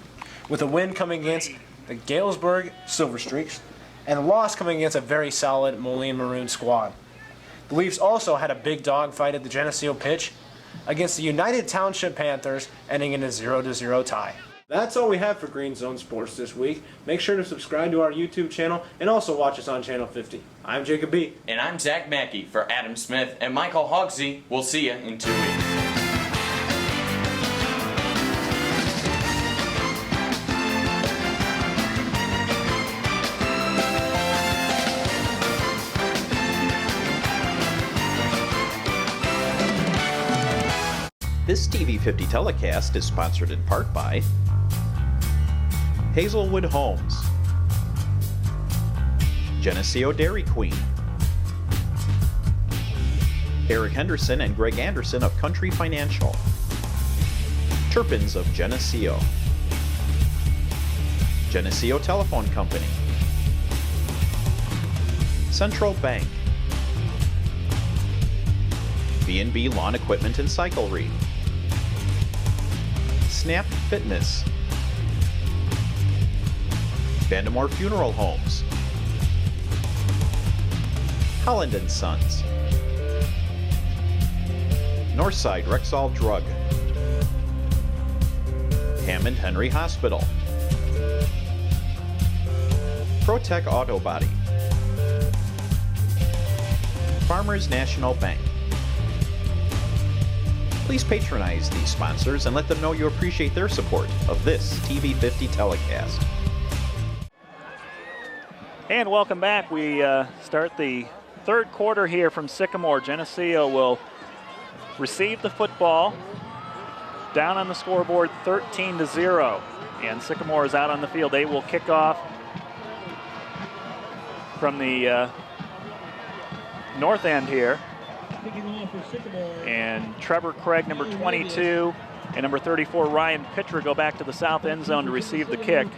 with a win coming against the Galesburg Silver Streaks and a loss coming against a very solid Moline Maroon squad. The Leafs also had a big dogfight at the Geneseo pitch against the United Township Panthers, ending in a 0-0 tie. That's all we have for Green Zone Sports this week. Make sure to subscribe to our YouTube channel and also watch us on Channel 50. I'm Jacob B. And I'm Zach Mackey for Adam Smith and Michael Hogsey. We'll see you in 2 weeks. This TV50 telecast is sponsored in part by Hazelwood Homes, Geneseo Dairy Queen, Eric Henderson and Greg Anderson of Country Financial, Turpins of Geneseo, Geneseo Telephone Company, Central Bank, B&B Lawn Equipment and Cyclery, Snap Fitness, Vandemore Funeral Homes, Holland & Sons, Northside Rexall Drug, Hammond Henry Hospital, ProTech Auto Body, Farmers National Bank. Please patronize these sponsors and let them know you appreciate their support of this TV50 telecast. And welcome back. We start the third quarter here from Sycamore. Geneseo will receive the football, down on the scoreboard 13-0. And Sycamore is out on the field. They will kick off from the north end here. And Trevor Craig, number 22, and number 34, Ryan Pitcher, go back to the south end zone to receive the kick.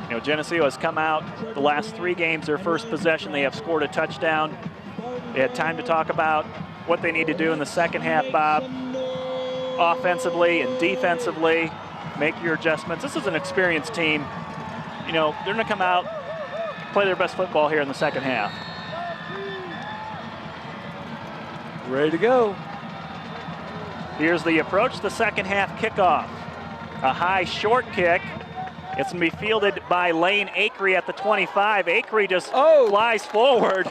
You know, Geneseo has come out the last 3 games, their first possession. They have scored a touchdown. They had time to talk about what they need to do in the second half, Bob, offensively and defensively, make your adjustments. This is an experienced team. You know, they're going to come out, play their best football here in the second half. Ready to go. Here's the approach, the second half kickoff. A high short kick. It's going to be fielded by Lane Akery at the 25. Akery just flies forward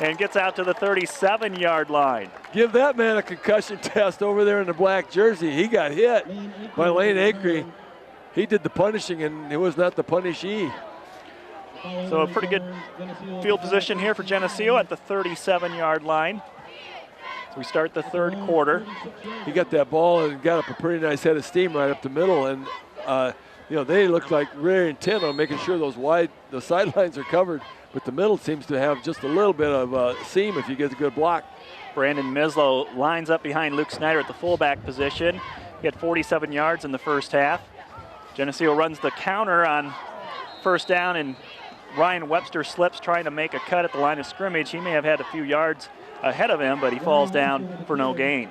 and gets out to the 37-yard line. Give that man a concussion test over there in the black jersey. He got hit by Lane Akery. He did the punishing, and it was not the punishee. So a pretty good field position here for Geneseo at the 37-yard line. We start the third quarter. He got that ball and got up a pretty nice head of steam right up the middle, and you know, they look like very intent on making sure the sidelines are covered, but the middle seems to have just a little bit of seam if you get a good block. Brandon Mislow lines up behind Luke Snyder at the fullback position. He had 47 yards in the first half. Geneseo runs the counter on first down, and Ryan Webster slips trying to make a cut at the line of scrimmage. He may have had a few yards ahead of him, but he falls down for no gain.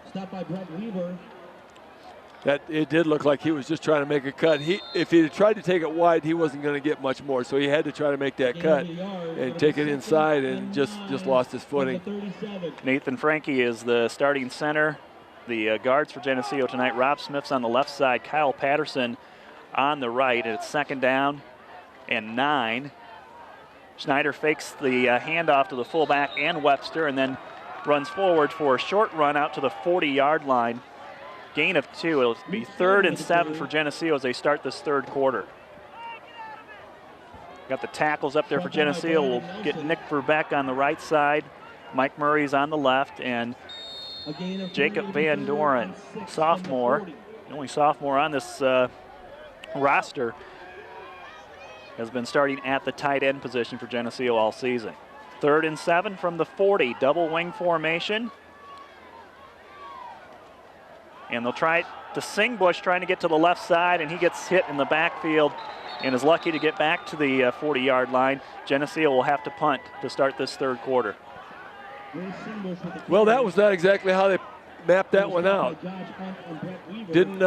Stop by Brett Weaver. That it did look like he was just trying to make a cut. If he had tried to take it wide, he wasn't going to get much more. So he had to try to make that cut and take it inside, and just lost his footing. Nathan Frankie is the starting center. The guards for Geneseo tonight, Rob Smith's on the left side, Kyle Patterson on the right. And it's 2nd down and 9. Schneider fakes the handoff to the fullback and Webster, and then runs forward for a short run out to the 40-yard line. Gain of 2. It'll be 3rd and 7 for Geneseo as they start this 3rd quarter. Got the tackles up there for Geneseo. We'll get Nick Verbeck on the right side. Mike Murray's on the left, and Jacob Van Doren, sophomore, the only sophomore on this roster, has been starting at the tight end position for Geneseo all season. 3rd and 7 from the 40, double wing formation. And they'll try to Singbush trying to get to the left side, and he gets hit in the backfield and is lucky to get back to the 40-yard line. Geneseo will have to punt to start this 3rd quarter. Well, that was not exactly how they mapped that one out. Didn't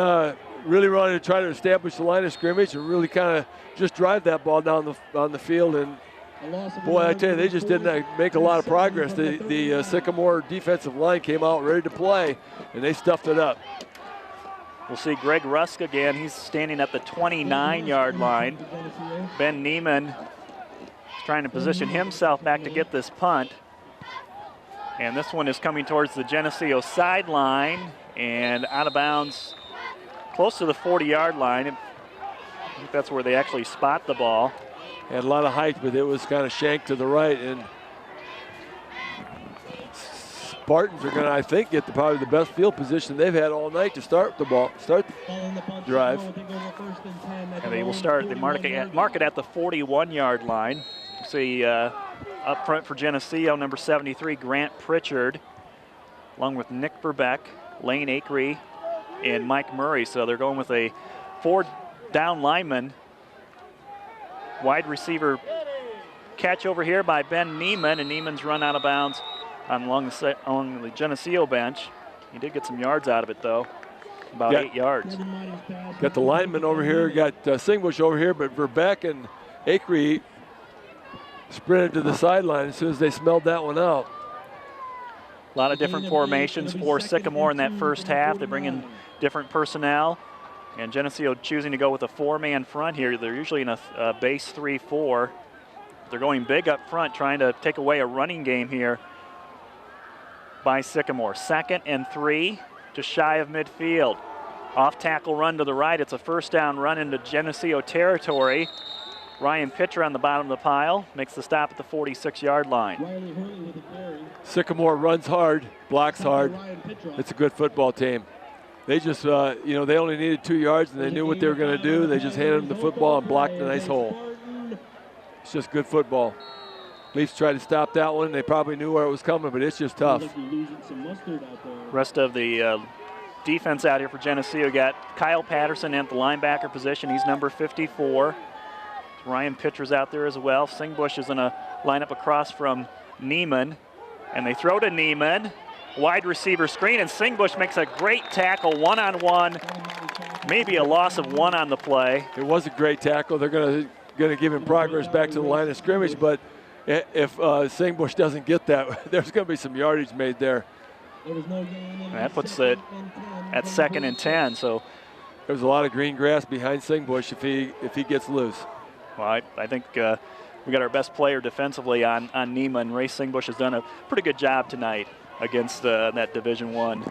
really want to try to establish the line of scrimmage and really kind of just drive that ball down on the field. And boy, I tell you, they just didn't make a lot of progress. The Sycamore defensive line came out ready to play, and they stuffed it up. We'll see Greg Rusk again. He's standing at the 29-yard line. Ben Neiman is trying to position himself back to get this punt. And this one is coming towards the Geneseo sideline and out of bounds close to the 40-yard line. I think that's where they actually spot the ball. Had a lot of height, but it was kind of shanked to the right. And Spartans are going to, I think, get probably the best field position they've had all night to start the drive. And they will start, they mark it at the 41-yard line. You see up front for Geneseo, number 73, Grant Pritchard, along with Nick Verbeck, Lane Akery, and Mike Murray. So they're going with a 4-down lineman. Wide receiver catch over here by Ben Neiman, and Neiman's run out of bounds along the Geneseo bench. He did get some yards out of it, though, about 8 yards. Got the lineman over here, got Singbush over here, but Verbeck and Akery sprinted to the sideline as soon as they smelled that one out. A lot of different formations for Sycamore in that first half. They bring in different personnel. And Geneseo choosing to go with a 4-man front here. They're usually in a base 3-4. They're going big up front, trying to take away a running game here by Sycamore. 2nd and 3, just shy of midfield. Off tackle run to the right. It's a 1st down run into Geneseo territory. Ryan Pitcher on the bottom of the pile makes the stop at the 46-yard line. Sycamore runs hard, blocks hard. It's a good football team. They just, they only needed 2 yards, and they knew what they were going to do. They just handed them the football and blocked a nice hole. It's just good football. Leafs tried to stop that one. They probably knew where it was coming, but it's just tough. Rest of the defense out here for Geneseo got Kyle Patterson at the linebacker position. He's number 54. Ryan Pitcher's out there as well. Singbush is in a lineup across from Neiman, and they throw to Neiman. Wide receiver screen, and Singbush makes a great tackle, one-on-one. Maybe a loss of 1 on the play. It was a great tackle. They're going to give him progress back to the line of scrimmage, but if Singbush doesn't get that, there's going to be some yardage made there. That puts it at 2nd and 10. So there's a lot of green grass behind Singbush if he gets loose. Well, I think we got our best player defensively on Neiman. Ray Singbush has done a pretty good job tonight against that Division I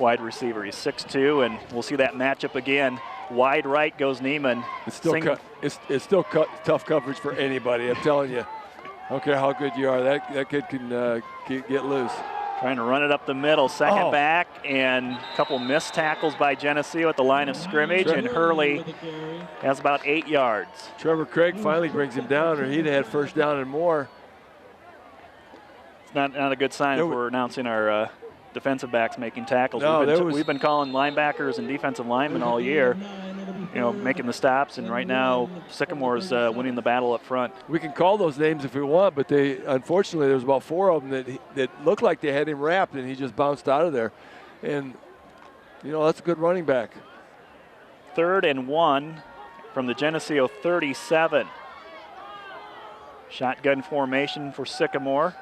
wide receiver. He's 6'2", and we'll see that matchup again. Wide right goes Neiman. It's still tough coverage for anybody, I'm telling you. I don't care how good you are, that kid can get loose. Trying to run it up the middle, second back, and a couple missed tackles by Geneseo at the line of scrimmage, and Hurley has about 8 yards. Trevor Craig finally brings him down, or he'd have had 1st down and more. It's not a good sign if we're announcing our defensive backs making tackles. No, we've been calling linebackers and defensive linemen all year, making the stops, and right now Sycamore's winning the battle up front. We can call those names if we want, but unfortunately there's about 4 of them that looked like they had him wrapped, and he just bounced out of there. And that's a good running back. 3rd and 1 from the Geneseo 37. Shotgun formation for Sycamore.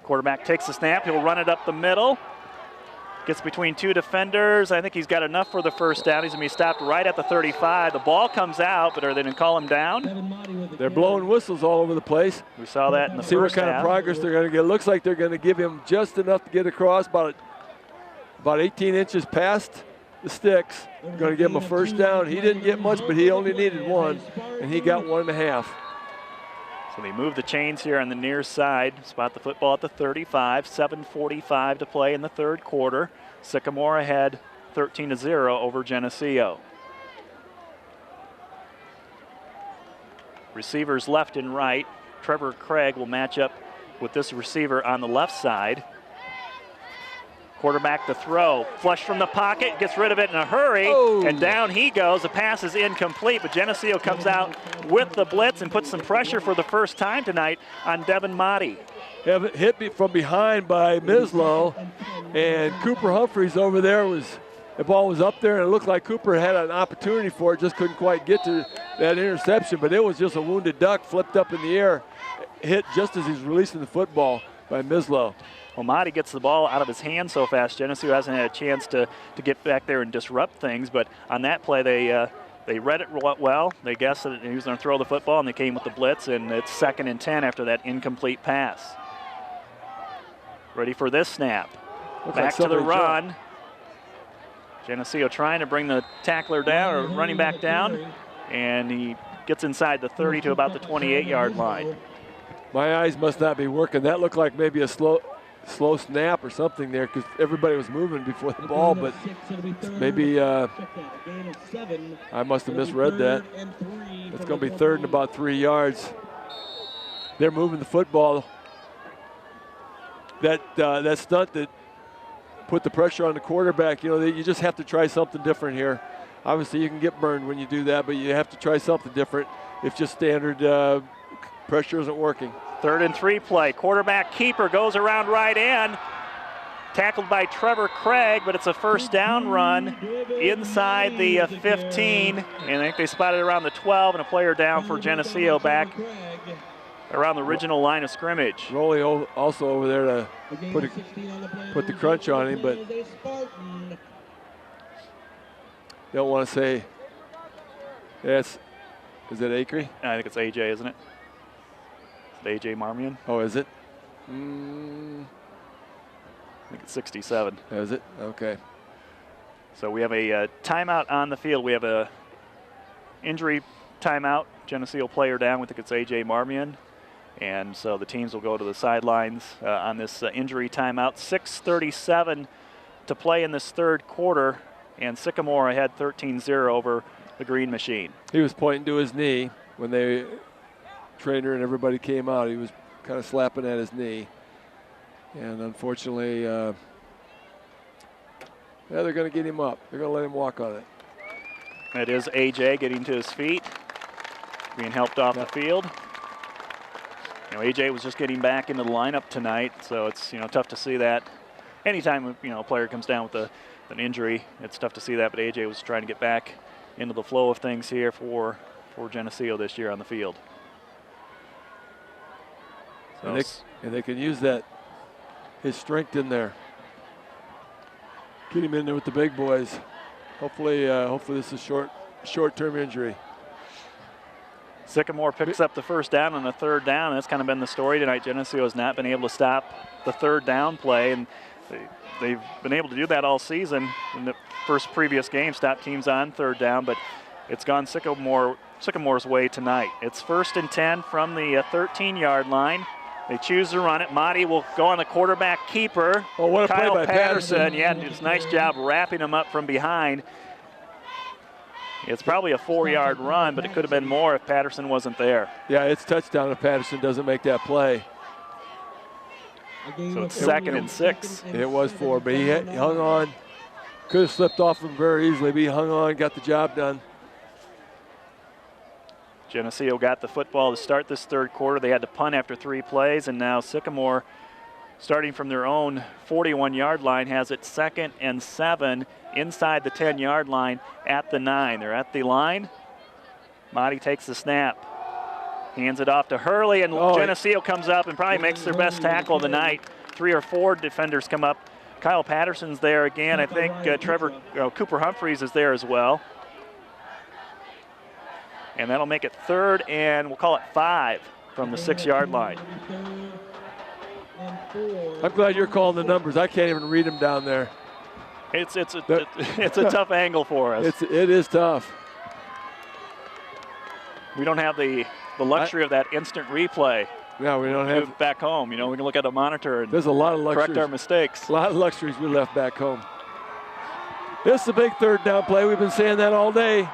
Quarterback takes the snap. He'll run it up the middle. Gets between two defenders. I think he's got enough for the first down. He's going to be stopped right at the 35. The ball comes out, but are they going to call him down? They're blowing whistles all over the place. We saw that in the See what first kind half. of progress they're going to get. Looks like they're going to give him just enough to get across, about 18 inches past the sticks. Going to give him a first down. He didn't get much, but he only needed one, and he got 1.5. So they move the chains here on the near side. Spot the football at the 35. 7:45 to play in the third quarter. Sycamore ahead 13-0 over Geneseo. Receivers left and right. Trevor Craig will match up with this receiver on the left side. Quarterback to throw. Flush from the pocket, gets rid of it in a hurry, and down he goes. The pass is incomplete, but Geneseo comes out with the blitz and puts some pressure for the first time tonight on Devin Motti. Hit from behind by Mislow, and Cooper Humphreys over there the ball was up there, and it looked like Cooper had an opportunity for it, just couldn't quite get to that interception, but it was just a wounded duck flipped up in the air, hit just as he's releasing the football by Mislow. Well, Motti gets the ball out of his hand so fast. Geneseo hasn't had a chance to get back there and disrupt things, but on that play they read it well. They guessed that he was going to throw the football, and they came with the blitz, and it's 2nd and 10 after that incomplete pass. Ready for this snap. Back to the run. Geneseo trying to bring the tackler down, or running back down, and he gets inside the 30 to about the 28-yard line. My eyes must not be working. That looked like maybe a slow snap or something there, because everybody was moving before the ball, but maybe I must have misread that. It's going to be 3rd and about 3 yards. They're moving the football. That stunt that put the pressure on the quarterback, you just have to try something different here. Obviously, you can get burned when you do that, but you have to try something different if just standard pressure isn't working. 3rd and 3 play. Quarterback keeper goes around right in. Tackled by Trevor Craig, but it's a first down run inside the 15. And I think they spotted around the 12, and a player down for Geneseo back around the original line of scrimmage. Rowley also over there to put the crunch on him, but don't want to say is it Acree? I think it's AJ, isn't it? It's AJ Marmion. Oh, is it? I think it's 67. Is it? Okay. So we have a timeout on the field. We have a injury timeout. Geneseo player down. We think it's AJ Marmion. And so the teams will go to the sidelines on this injury timeout. 6:37 to play in this third quarter, and Sycamore ahead 13-0 over the Green Machine. He was pointing to his knee when the trainer and everybody came out. He was kind of slapping at his knee. And unfortunately, they're going to get him up. They're going to let him walk on it. It is AJ getting to his feet, being helped off the field. AJ was just getting back into the lineup tonight, so it's tough to see that. Anytime a player comes down with an injury, it's tough to see that. But AJ was trying to get back into the flow of things here for Geneseo this year on the field. So and they can use his strength in there. Get him in there with the big boys. Hopefully this is a short-term injury. Sycamore picks up the first down on the 3rd down, and that's kind of been the story tonight. Geneseo has not been able to stop the 3rd down play, and they've been able to do that all season. In the previous game, stop teams on 3rd down, but it's gone Sycamore's way tonight. It's 1st and 10 from the 13-yard line. They choose to run it. Motti will go on the quarterback keeper. Oh, what a Kyle play by Patterson. Yeah, it's a nice job wrapping him up from behind. It's probably a 4-yard run, but it could have been more if Patterson wasn't there. Yeah, it's touchdown if Patterson doesn't make that play. So it's 2nd and 6. It was 4, but he hung on. Could have slipped off him very easily, but he hung on, got the job done. Geneseo got the football to start this third quarter. They had to punt after 3 plays, and now Sycamore starting from their own 41-yard line, has it 2nd and 7 inside the 10-yard line at the 9. They're at the line. Motti takes the snap. Hands it off to Hurley, and Geneseo comes up and probably makes their best tackle of the night. 3 or 4 defenders come up. Kyle Patterson's there again. I think Cooper Humphreys is there as well. And that'll make it 3rd, and we'll call it 5 from the 6-yard line. I'm glad you're calling the numbers. I can't even read them down there. It's a tough angle for us. It is tough. We don't have the luxury of that instant replay. No, we don't have back home. You know, we can look at a monitor and there's a lot of luxuries. Correct our mistakes. A lot of luxuries we left back home. This is a big 3rd down play. We've been saying that all day.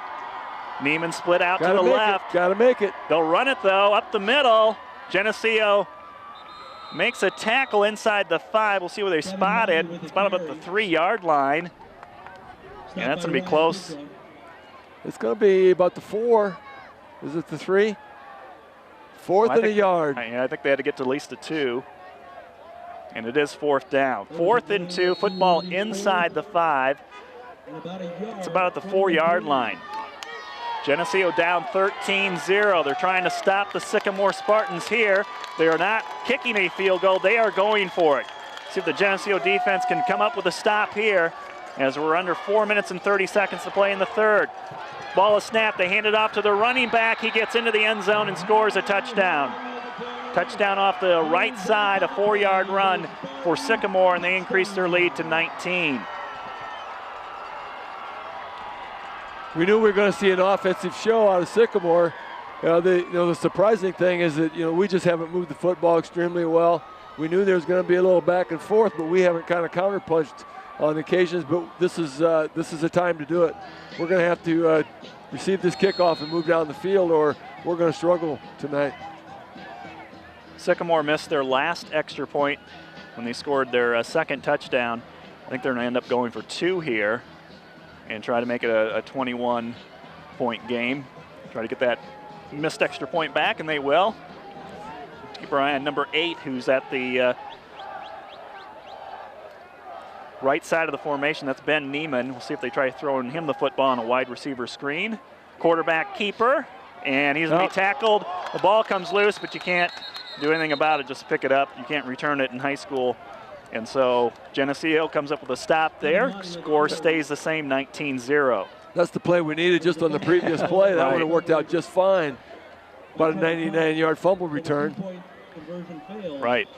Neiman split out to the left. Got to make it. They'll run it, though, up the middle. Geneseo makes a tackle inside the 5. We'll see where they spot it. It's about the 3-yard line. And that's going to be close. It's going to be about the 4. Is it the 3? 4th and a yard. I think they had to get to at least the 2. And it is 4th down. 4th and 2, football inside the 5. It's about at the 4-yard line. Geneseo down 13-0. They're trying to stop the Sycamore Spartans here. They are not kicking a field goal. They are going for it. See if the Geneseo defense can come up with a stop here as we're under 4 minutes and 30 seconds to play in the 3rd. Ball is snapped. They hand it off to the running back. He gets into the end zone and scores a touchdown. Touchdown off the right side, a 4-yard run for Sycamore, and they increase their lead to 19. We knew we were going to see an offensive show out of Sycamore. The surprising thing is that we just haven't moved the football extremely well. We knew there was going to be a little back and forth, but we haven't kind of counterpunched on occasions. But this is a time to do it. We're going to have to receive this kickoff and move down the field, or we're going to struggle tonight. Sycamore missed their last extra point when they scored their 2nd touchdown. I think they're going to end up going for 2 here and try to make it a 21-point game. Try to get that missed extra point back, and they will. Keep our eye on number 8, who's at the right side of the formation. That's Ben Neiman. We'll see if they try throwing him the football on a wide receiver screen. Quarterback keeper, and he's going to be tackled. The ball comes loose, but you can't do anything about it. Just pick it up. You can't return it in high school. And so Geneseo comes up with a stop there. Score stays the same, 19-0. That's the play we needed just on the previous play. That would have worked out just fine. About a 99-yard fumble return. Right.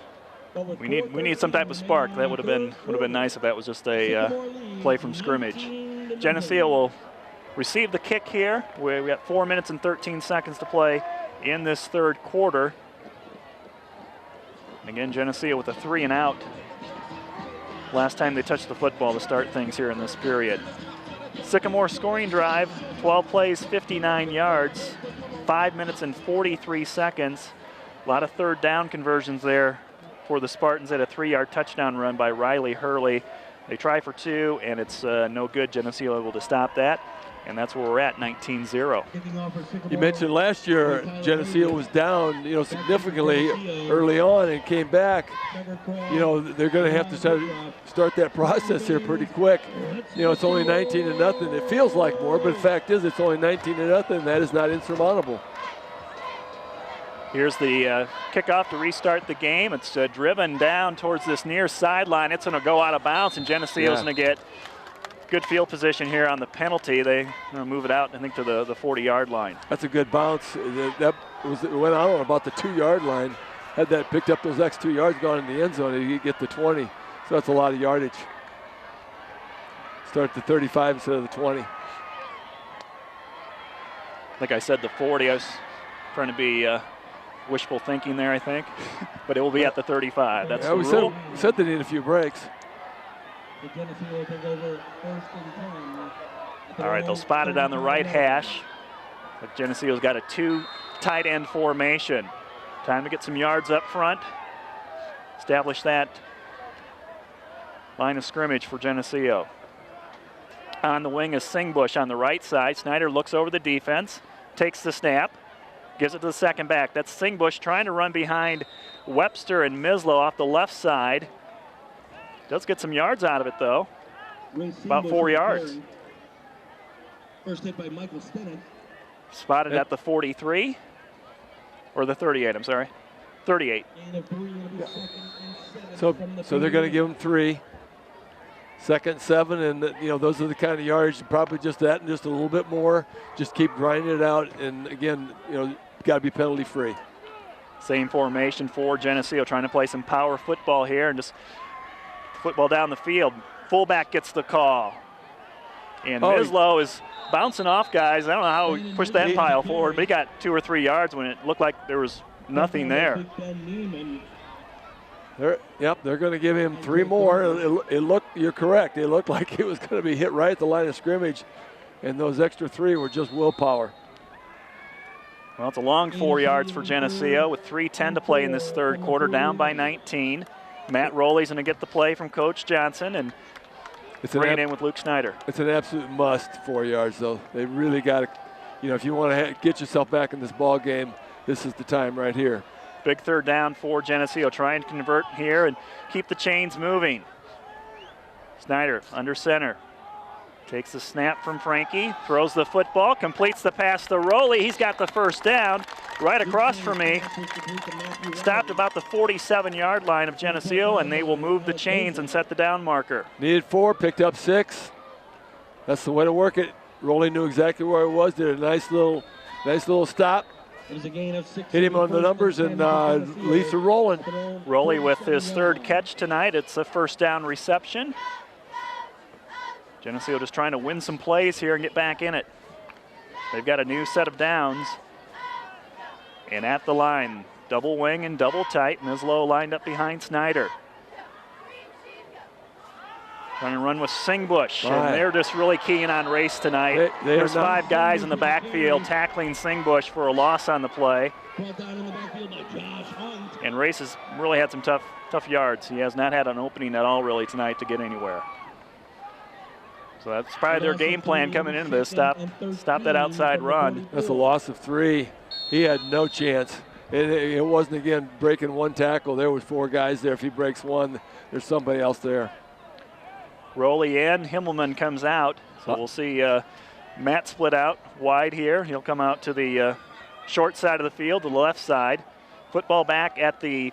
We need some type of spark. That would have been nice if that was just a play from scrimmage. Geneseo will receive the kick here. We got 4 minutes and 13 seconds to play in this 3rd quarter. And again, Geneseo with a 3 and out. Last time they touched the football to start things here in this period. Sycamore scoring drive, 12 plays, 59 yards, 5 minutes and 43 seconds. A lot of 3rd down conversions there for the Spartans at a 3-yard touchdown run by Riley Hurley. They try for 2, and it's no good. Geneseo able to stop that, and that's where we're at, 19-0. You mentioned last year Geneseo was down, significantly early on and came back. They're going to have to start that process here pretty quick. It's only 19-0. It feels like more, but the fact is it's only 19-0, and that is not insurmountable. Here's the kickoff to restart the game. It's driven down towards this near sideline. It's going to go out of bounds, and Geneseo's going to get good field position here on the penalty. They move it out, I think, to the 40-yard line. That's a good bounce. It went out about the 2-yard line. Had that picked up those extra 2 yards gone in the end zone, you get the 20. So that's a lot of yardage. Start at the 35 instead of the 20. Like I said, the 40. I was trying to be wishful thinking there, I think. But it will be at the 35. That's the rule. We said they need a few breaks. All right, they'll spot it on the right hash. But Geneseo's got a 2 tight end formation. Time to get some yards up front. Establish that line of scrimmage for Geneseo. On the wing is Singbush on the right side. Snyder looks over the defense, takes the snap, Gives it to the second back. That's Singbush trying to run behind Webster and Mislow off the left side. Does get some yards out of it, though. About 4 yards. First hit by Michael Stennett. Spotted at the 43. Or the 38, I'm sorry. 38. So they're going to give him 3. 2nd and 7, and those are the kind of yards, probably just that and just a little bit more. Just keep grinding it out, and again, got to be penalty free. Same formation for Geneseo, trying to play some power football here and just football down the field. Fullback gets the call. And Mislow is bouncing off guys. I don't know how he pushed that pile forward, but he got 2 or 3 yards when it looked like there was nothing there. They're going to give him 3 more. You're correct. It looked like it was going to be hit right at the line of scrimmage, and those extra 3 were just willpower. Well, it's a long 4 yards for Geneseo with 3:10 to play in this third quarter, down by 19. Matt Rowley's going to get the play from Coach Johnson and bring it in with Luke Schneider. It's an absolute must, 4 yards, though. They really got to, if you want to get yourself back in this ball game, this is the time right here. Big third down for Geneseo. Try and convert here and keep the chains moving. Snyder under center. Takes the snap from Frankie, throws the football, completes the pass to Rowley. He's got the first down right across from me. Stopped about the 47-yard line of Geneseo, and they will move the chains and set the down marker. Needed 4, picked up 6. That's the way to work it. Rowley knew exactly where it was, did a nice little stop. It was a gain of 6. Hit him on the numbers, and Leafs are rolling. Rowley with his 3rd catch tonight. It's a first down reception. Geneseo just trying to win some plays here and get back in it. They've got a new set of downs. And at the line, double wing and double tight. Mislow lined up behind Snyder. Trying to run with Singbush, and they're just really keying on Race tonight. There's 5 guys in the backfield tackling Singbush for a loss on the play. And Race has really had some tough yards. He has not had an opening at all really tonight to get anywhere. So that's probably their game plan coming into this. Stop that outside run. That's a loss of 3. He had no chance. It wasn't, again, breaking 1 tackle. There was 4 guys there. If he breaks 1, there's somebody else there. Rowley in, Himmelman comes out. So we'll see Matt split out wide here. He'll come out to the short side of the field, to the left side. Football back at the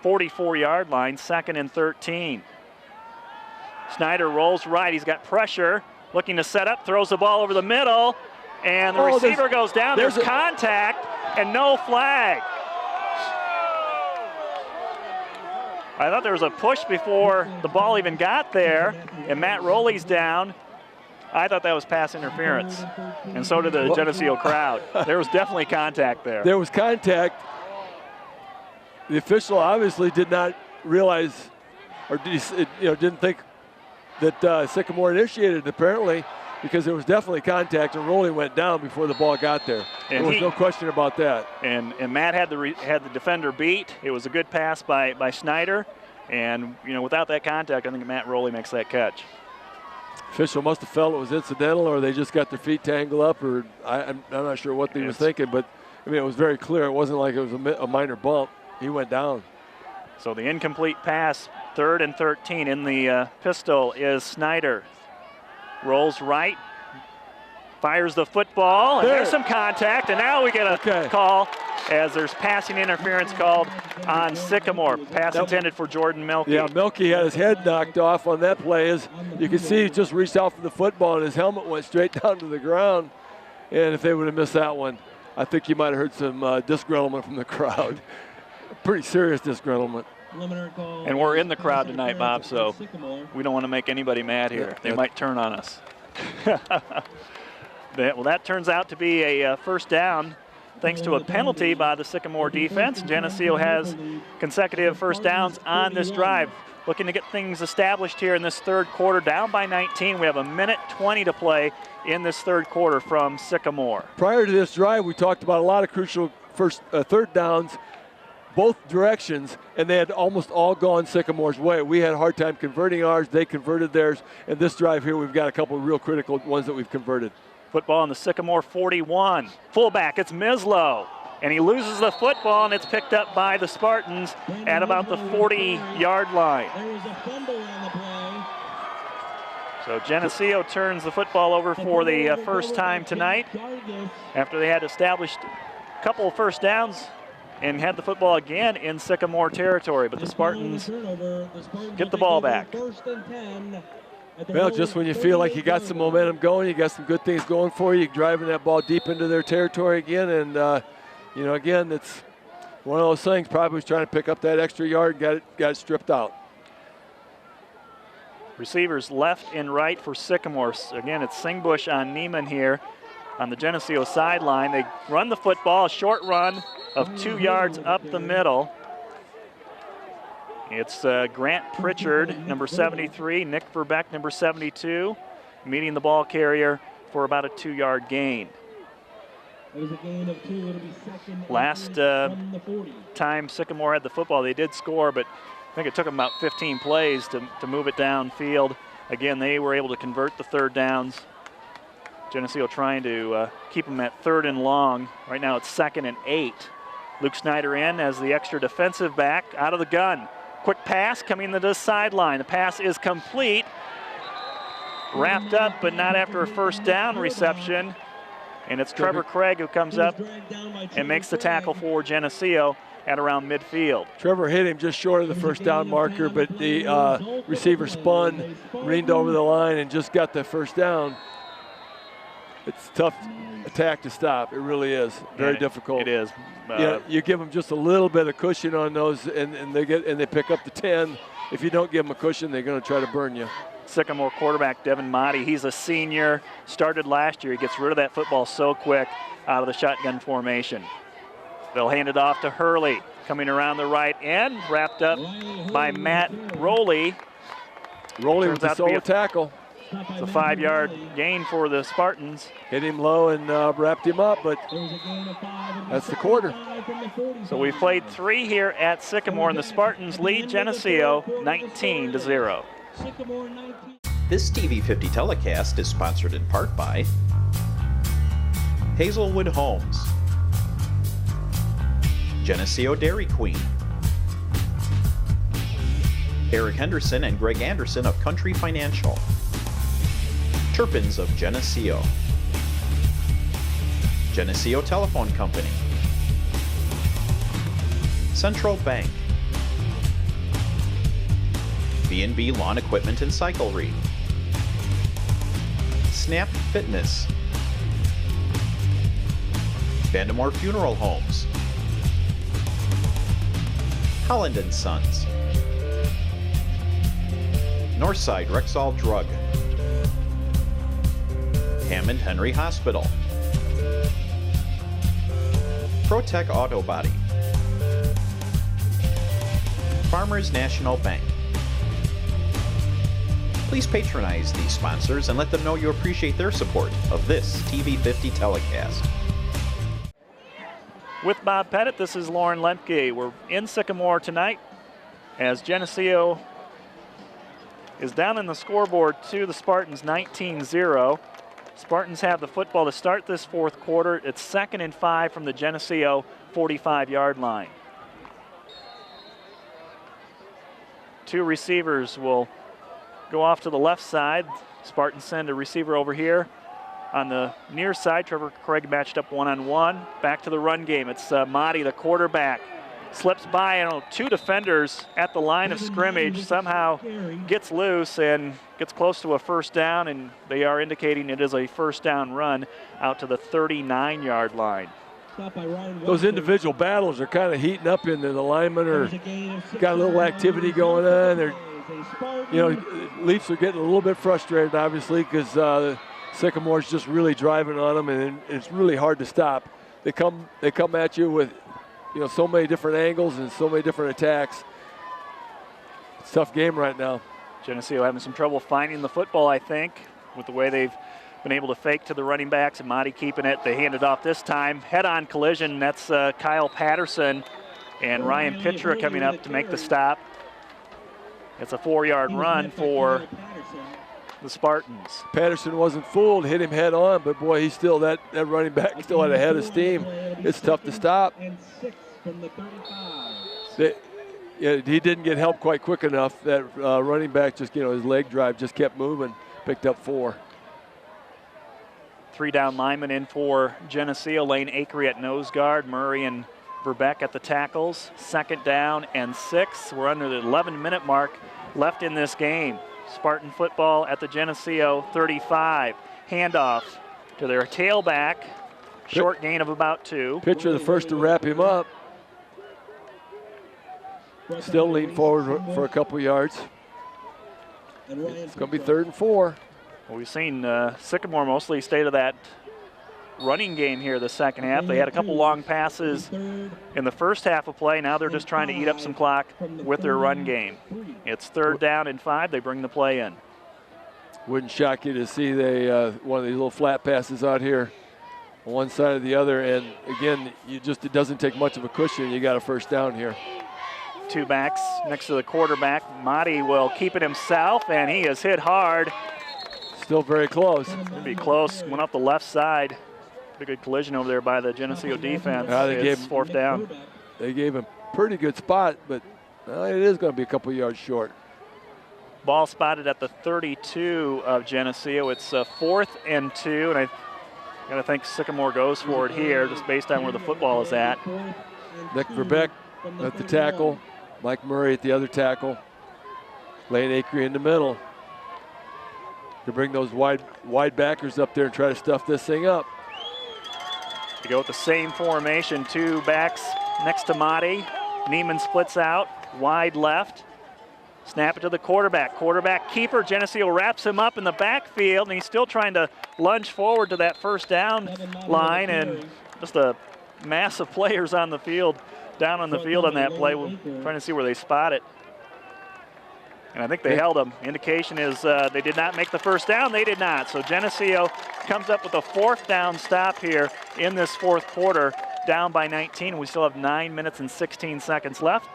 44-yard line, 2nd and 13. Snyder rolls right. He's got pressure, looking to set up, throws the ball over the middle, and the receiver goes down. There's contact and no flag. I thought there was a push before the ball even got there, and Matt Rowley's down. I thought that was pass interference, and so did the Geneseo crowd. There was definitely contact there. There was contact. The official obviously did not realize, or didn't think that Sycamore initiated it, apparently, because there was definitely contact, and Rowley went down before the ball got there. There was no question about that. And Matt had the defender beat. It was a good pass by Snyder, and without that contact, I think Matt Rowley makes that catch. Official must have felt it was incidental, or they just got their feet tangled up, or I'm not sure what they was thinking, but I mean, it was very clear. It wasn't like it was a minor bump. He went down. So the incomplete pass, 3rd and 13 in the pistol is Snyder. Rolls right, fires the football, and there's some contact, and now we get a call as there's passing interference called on Sycamore. Pass intended for Jordan Milkey. Yeah, Milkey had his head knocked off on that play. As you can see, he just reached out for the football, and his helmet went straight down to the ground. And if they would have missed that one, I think you might have heard some disgruntlement from the crowd. Pretty serious disgruntlement. And we're in the crowd tonight, Bob, so we don't want to make anybody mad here. They might turn on us. Well, that turns out to be a first down thanks to a penalty by the Sycamore defense. Geneseo has consecutive first downs on this drive. Looking to get things established here in this third quarter, down by 19. We have 1:20 to play in this third quarter from Sycamore. Prior to this drive, we talked about a lot of crucial third downs both directions, and they had almost all gone Sycamore's way. We had a hard time converting ours. They converted theirs. And this drive here, we've got a couple of real critical ones that we've converted. Football on the Sycamore 41. Fullback, it's Mislow. And he loses the football, and it's picked up by the Spartans at about the 40-yard line. There was a fumble on the play. So Geneseo turns the football over for the first time tonight after they had established a couple of first downs and had the football again in Sycamore territory, but the Spartans get the ball back. Well, just when you feel like you got some momentum going, you got some good things going for you, you're driving that ball deep into their territory again, and you know, again, it's one of those things. Probably was trying to pick up that extra yard, got it stripped out. Receivers left and right for Sycamore. Again, it's Singbush on Neiman here on the Geneseo sideline. They run the football, a short run of 2 yards up the middle. It's Grant Pritchard, number 73, Nick Verbeck, number 72, meeting the ball carrier for about a 2-yard gain. It was a gain of 2. It'll be second. Last time Sycamore had the football, they did score, but I think it took them about 15 plays to move it downfield. Again, they were able to convert the third downs. Geneseo trying to keep them at 3rd and long. Right now it's 2nd and 8. Luke Snyder in as the extra defensive back out of the gun. Quick pass coming to the sideline. The pass is complete. Wrapped up, but not after a first down reception. And it's Trevor Craig who comes up and makes the tackle for Geneseo at around midfield. Trevor hit him just short of the first down marker, but the receiver spun, leaned over the line, and just got the first down. It's a tough attack to stop. It really is. Very difficult. It is. You give them just a little bit of cushion on those, and they pick up the 10. If you don't give them a cushion, they're going to try to burn you. Sycamore quarterback Devin Motti, he's a senior, started last year. He gets rid of that football so quick out of the shotgun formation. They'll hand it off to Hurley, coming around the right end, wrapped up by Matt Rowley. Rowley with the solo tackle. It's a 5-yard gain for the Spartans. Hit him low and wrapped him up, but that's the quarter. So we played 3 here at Sycamore, and the Spartans lead Geneseo 19-0. This TV 50 telecast is sponsored in part by Hazelwood Homes, Geneseo Dairy Queen, Eric Henderson and Greg Anderson of Country Financial, Turpins of Geneseo, Geneseo Telephone Company, Central Bank, B&B Lawn Equipment and Cyclery, Snap Fitness, Vandemore Funeral Homes, Holland & Sons, Northside Rexall Drug, Hammond Henry Hospital, ProTech Auto Body, Farmers National Bank. Please patronize these sponsors and let them know you appreciate their support of this TV 50 telecast. With Bob Pettit, this is Lauren Lemke. We're in Sycamore tonight as Geneseo is down in the scoreboard to the Spartans 19-0. Spartans have the football to start this 4th quarter. It's 2nd and 5 from the Geneseo 45-yard line. 2 receivers will go off to the left side. Spartans send a receiver over here. On the near side, Trevor Craig matched up one-on-one. Back to the run game. It's Motti, the quarterback. Slips by 2 defenders at the line of scrimmage. Somehow gets loose and gets close to a first down, and they are indicating it is a first down run out to the 39-yard line. Those individual battles are kind of heating up in there. The linemen are got a little activity going on. They're, Leafs are getting a little bit frustrated, obviously, because Sycamore's just really driving on them, and it's really hard to stop. They come at you with, so many different angles and so many different attacks. It's a tough game right now. Geneseo having some trouble finding the football, I think, with the way they've been able to fake to the running backs, and Motti keeping it. They hand it off this time. Head-on collision. That's Kyle Patterson, And Ryan Pitra coming up to make the stop. It's a 4-yard run for the Spartans. Patterson wasn't fooled, hit him head on, but boy, he's still, that running back still had a head of steam. It's tough to stop. He didn't get help quite quick enough. That running back just, his leg drive just kept moving, picked up 4. 3 down linemen in for Geneseo. Lane Akery at nose guard, Murray and Verbeck at the tackles. 2nd down and 6. We're under the 11-minute mark left in this game. Spartan football at the Geneseo 35. Handoff to their tailback. Short gain of about 2. Pitcher the first to wrap him up. Still lean forward for a couple yards. It's going to be 3rd and 4. Well, we've seen Sycamore mostly stay to that running game here the second half. They had a couple long passes in the first half of play. Now they're just trying to eat up some clock with their run game. It's 3rd down and 5. They bring the play in. Wouldn't shock you to see one of these little flat passes out here on one side or the other. And again, it doesn't take much of a cushion. You got a 1st down here. 2 backs next to the quarterback. Motti will keep it himself, and he is hit hard. Still very close. It'll be close. Went up the left side. Pretty good collision over there by the Geneseo defense. It's 4th down. They gave him pretty good spot, but it is going to be a couple yards short. Ball spotted at the 32 of Geneseo. It's 4th and 2, and I got to think Sycamore goes for it here, just based on where the football is at. Nick Verbeck at the tackle. Mike Murray at the other tackle. Lane Akery in the middle. To bring those wide backers up there and try to stuff this thing up. They go with the same formation, 2 backs next to Motti. Neiman splits out, wide left. Snap it to the quarterback. Quarterback keeper, Geneseo wraps him up in the backfield, and he's still trying to lunge forward to that 1st down line, and just a mass of players on the field, down on the field on that play. We're trying to see where they spot it. And I think they held them. Indication is they did not make the 1st down. They did not. So Geneseo comes up with a 4th down stop here in this 4th quarter, down by 19. We still have 9 minutes and 16 seconds left.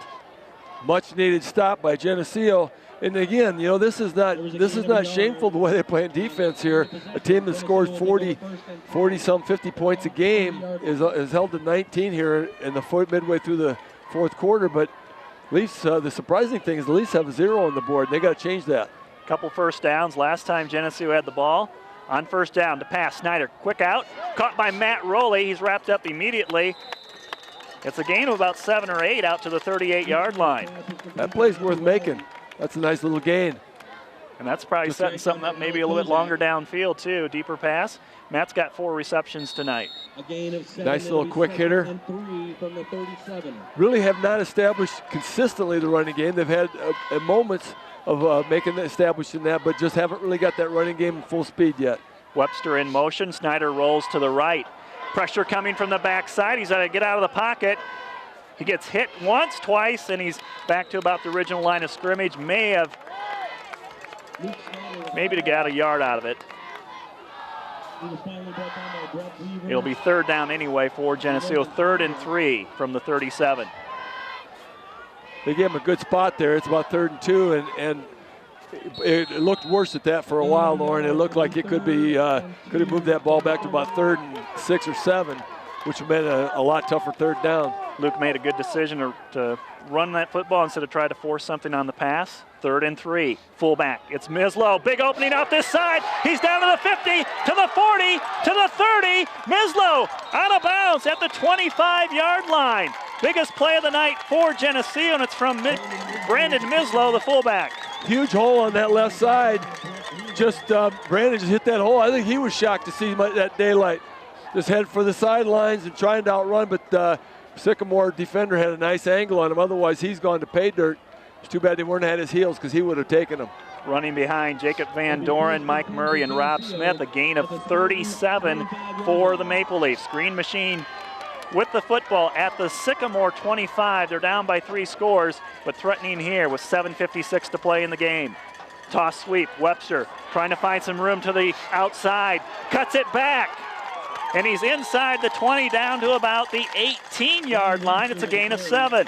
Much needed stop by Geneseo. And again, this is not shameful the way they play in defense here. A team that scores 40 some 50 points a game is held to 19 here in the midway through the 4th quarter. But Leafs, the surprising thing is the Leafs have a 0 on the board. They got to change that. Couple 1st downs. Last time Geneseo had the ball. On 1st down to pass. Snyder, quick out. Caught by Matt Rowley. He's wrapped up immediately. It's a gain of about 7 or 8 out to the 38-yard line. That play's worth making. That's a nice little gain. And that's probably setting something up maybe a little bit longer downfield too. Deeper pass. Matt's got 4 receptions tonight. Nice little quick hitter. Really have not established consistently the running game. They've had moments of establishing that, but just haven't really got that running game in full speed yet. Webster in motion. Snyder rolls to the right. Pressure coming from the backside. He's got to get out of the pocket. He gets hit once, twice, and he's back to about the original line of scrimmage. Maybe to get a yard out of it. It'll be 3rd down anyway for Geneseo. 3rd and 3 from the 37. They gave him a good spot there. It's about 3rd and 2, and it looked worse at that for a while, Lauren. It looked like it could have moved that ball back to about 3rd and 6 or 7, which would have been a lot tougher 3rd down. Luke made a good decision to run that football instead of try to force something on the pass. 3rd and 3, fullback. It's Mislow, big opening out this side. He's down to the 50, to the 40, to the 30. Mislow out of bounds at the 25-yard line. Biggest play of the night for Geneseo, and it's from Brandon Mislow, the fullback. Huge hole on that left side. Brandon just hit that hole. I think he was shocked to see that daylight. Just head for the sidelines and trying to outrun, but Sycamore defender had a nice angle on him. Otherwise, he's gone to pay dirt. It's too bad they weren't at his heels because he would have taken him. Running behind Jacob Van Doren, Mike Murray, and Rob Smith. A gain of 37 for the Maple Leafs. Green Machine with the football at the Sycamore 25. They're down by 3 scores, but threatening here with 7:56 to play in the game. Toss sweep, Webster trying to find some room to the outside. Cuts it back. and he's inside the 20 down to about the 18-yard line. It's a gain of 7.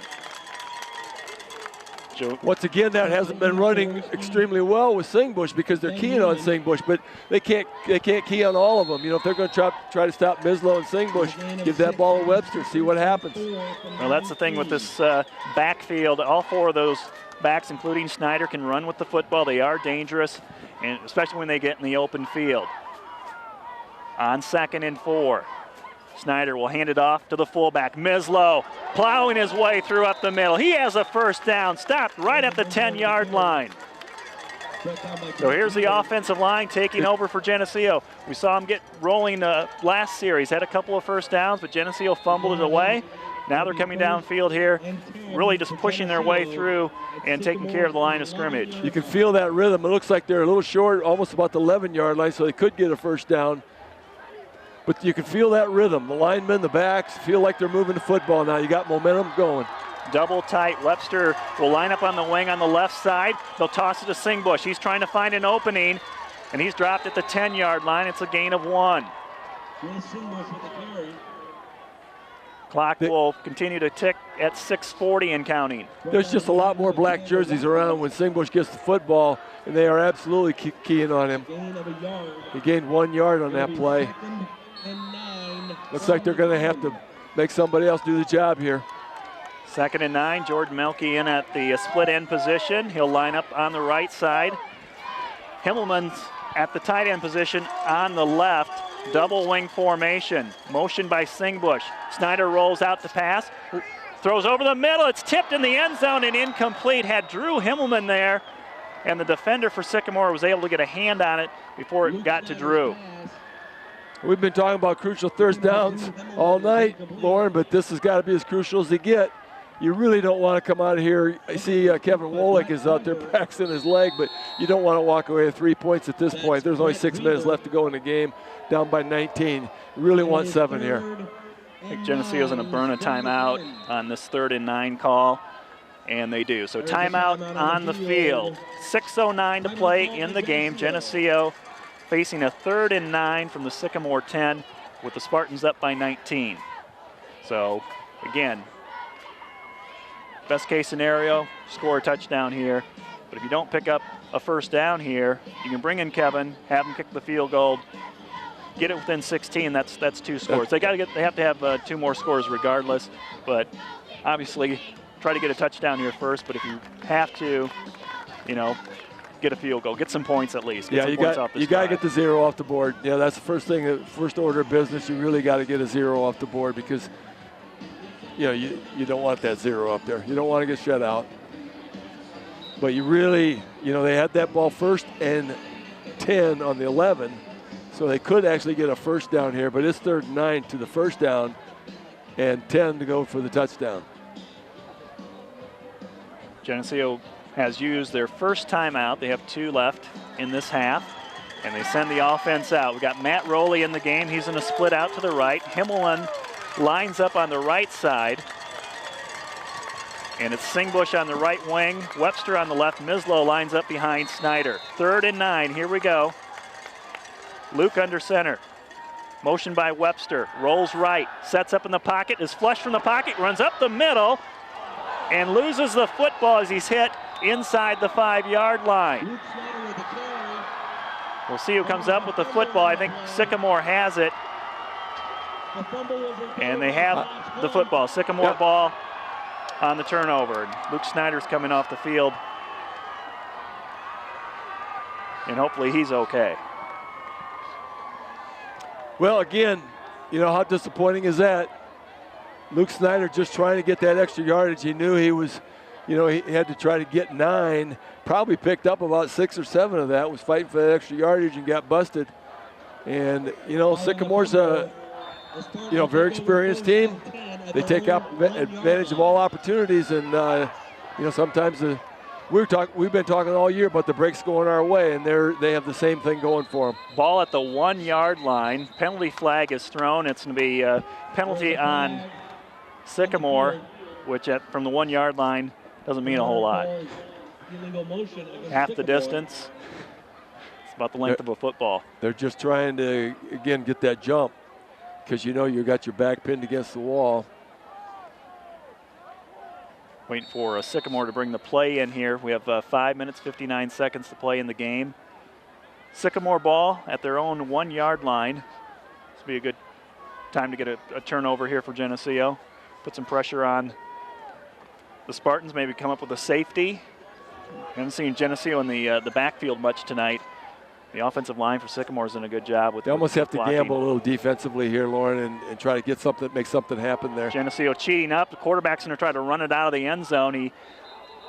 Once again, that hasn't been running extremely well with Singbush because they're keying on Singbush, but they can't key on all of them. You know, if they're going to try to stop Mislow and Singbush, give that ball to Webster, see what happens. Well, that's the thing with this backfield. All 4 of those backs, including Snyder, can run with the football. They are dangerous, and especially when they get in the open field. On 2nd and 4. Snyder will hand it off to the fullback. Mislow plowing his way through up the middle. He has a first down, stopped right at the 10-yard line. So here's the offensive line taking over for Geneseo. We saw him get rolling last series, had a couple of first downs, but Geneseo fumbled it away. Now they're coming downfield here, really just pushing their way through and taking care of the line of scrimmage. You can feel that rhythm. It looks like they're a little short, almost about the 11-yard line, so they could get a first down. But you can feel that rhythm. The linemen, the backs, feel like they're moving the football now. You got momentum going. Double tight. Webster will line up on the wing on the left side. They'll toss it to Singbush. He's trying to find an opening, and he's dropped at the 10-yard line. It's a gain of 1. Clock will continue to tick at 6:40 and counting. There's just a lot more black jerseys around when Singbush gets the football, and they are absolutely keying on him. He gained 1 yard on that play. Looks like they're going to have to make somebody else do the job here. 2nd and 9. Jordan Melke in at the split end position. He'll line up on the right side. Himmelman's at the tight end position on the left. Double wing formation. Motion by Singbush. Snyder rolls out the pass. Throws over the middle. It's tipped in the end zone and incomplete. Had Drew Himmelman there, and the defender for Sycamore was able to get a hand on it before it got to Drew. We've been talking about crucial third downs all night, Lauren, but this has got to be as crucial as they get. You really don't want to come out of here. I see Kevin Wolick is out there practicing his leg, but you don't want to walk away with 3 points at this point. There's only 6 minutes left to go in the game, down by 19. You really want 7 here. I think Geneseo's going to burn a timeout on this 3rd and 9 call, and they do. So timeout on the field. 6:09 to play in the game. Geneseo facing a 3rd and 9 from the Sycamore 10 with the Spartans up by 19. So, again, best case scenario, score a touchdown here. But if you don't pick up a first down here, you can bring in Kevin, have him kick the field goal, get it within 16. That's 2 scores. They have to have 2 more scores regardless. But obviously, try to get a touchdown here first. But if you have to, you know, get a field goal, get some points at least. Yeah, you got to get the 0 off the board. Yeah, that's the first thing, first order of business. You really got to get a 0 off the board because, you know, you don't want that 0 up there. You don't want to get shut out. But you really, you know, they had that ball 1st and 10 on the 11, so they could actually get a first down here. But it's 3rd and 9 to the first down and 10 to go for the touchdown. Geneseo has used their first timeout. They have 2 left in this half, and they send the offense out. We've got Matt Rowley in the game. He's going to split out to the right. Himmelman lines up on the right side, and it's Singbush on the right wing, Webster on the left. Mislow lines up behind Snyder. 3rd and 9, here we go. Luke under center. Motion by Webster, rolls right, sets up in the pocket, is flushed from the pocket, runs up the middle, and loses the football as he's hit inside the 5-yard line. We'll see who comes up with the football. I think Sycamore has it. And they have the football. Sycamore ball on the turnover. Luke Snyder's coming off the field. And hopefully he's okay. Well, again, you know, how disappointing is that? Luke Snyder just trying to get that extra yardage. He knew he was, you know, he had to try to get 9. Probably picked up about 6 or 7 of that. Was fighting for that extra yardage and got busted. And, you know, Sycamore's a, you know, very experienced team. They take advantage of all opportunities, and you know, sometimes we've been talking all year about the breaks going our way, and they have the same thing going for them. Ball at the 1-yard line. Penalty flag is thrown. It's going to be a penalty on Sycamore, which from the 1-yard line doesn't mean a whole lot. Half the distance. It's about the length of a football. They're just trying to, again, get that jump. because you know you got your back pinned against the wall. Waiting for Sycamore to bring the play in here. We have 5 minutes, 59 seconds to play in the game. Sycamore ball at their own 1 yard line. This will be a good time to get a turnover here for Geneseo. Put some pressure on the Spartans, maybe come up with a safety. Haven't seen Geneseo in the backfield much tonight. The offensive line for Sycamore is doing a good job with. They almost have to blocking. gamble a little defensively here, Lauren, and try to get something, make something happen there. Geneseo cheating up. The quarterback's going to try to run it out of the end zone.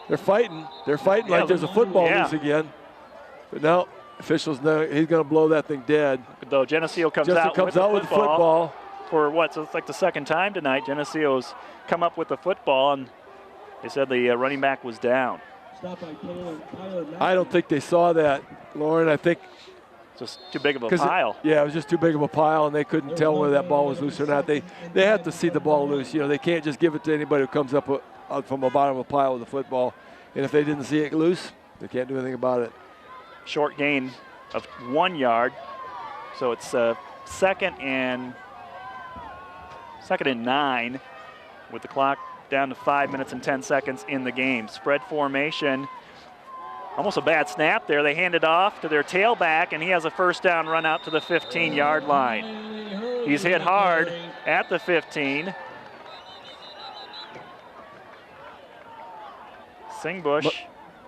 They're fighting. They're fighting like there's a football loose again. But now officials know he's going to blow that thing dead. Though Geneseo comes Justin out comes with out the with the football. For what? So it's like the second time tonight. Geneseo's come up with the football, and they said the running back was down. I don't think they saw that, Lauren. I think just too big of a pile. Yeah, it was just too big of a pile, and they couldn't tell whether that ball was loose or not. They have to see the ball loose. You know, they can't just give it to anybody who comes up from the bottom of a pile with a football. And if they didn't see it loose, they can't do anything about it. Short gain of 1 yard, so it's second and 9 with the clock down to 5 minutes and 10 seconds in the game. Spread formation. Almost a bad snap there. They hand it off to their tailback, and he has a first down run out to the 15-yard line. He's hit hard at the 15. Singbush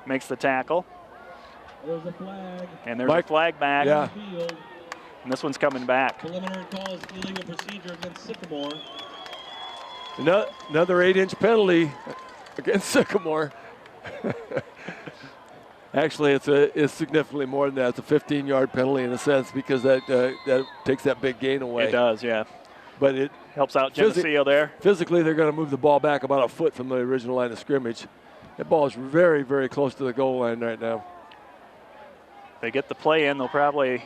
makes the tackle. There's a flag. And there's a flag back. Yeah. And this one's coming back. Preliminary call is illegal procedure against Sycamore. Another 8-inch penalty against Sycamore. Actually, it's significantly more than that. It's a 15-yard penalty in a sense because that takes that big gain away. It does, yeah. But it helps out Geneseo there. Physically, they're going to move the ball back about a foot from the original line of scrimmage. That ball is very, very close to the goal line right now. They get the play in. They'll probably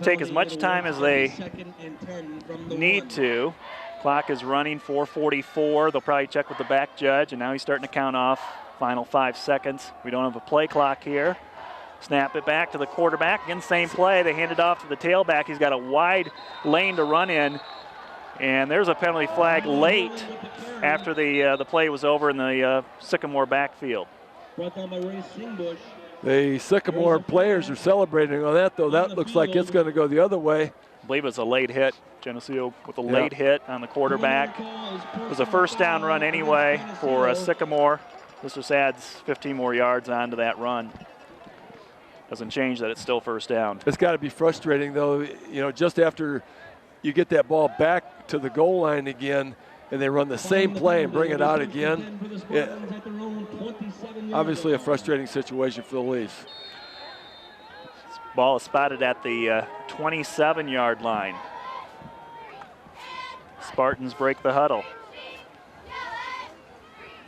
take as much time as they need to. Clock is running, 4:44. They'll probably check with the back judge, and now he's starting to count off. Final 5 seconds. We don't have a play clock here. Snap it back to the quarterback. Again, same play. They hand it off to the tailback. He's got a wide lane to run in. And there's a penalty flag late after the play was over in the Sycamore backfield. The Sycamore players are celebrating on that, though. That looks like it's going to go the other way. I believe it's a late hit. Geneseo with a late hit on the quarterback. It was a first down run anyway for Sycamore. This just adds 15 more yards onto that run. Doesn't change that it's still first down. It's got to be frustrating, though. You know, just after you get that ball back to the goal line again, and they run the same play and bring it out again. Obviously a frustrating situation for the Leafs. Ball is spotted at the 27-yard line. Spartans break the huddle.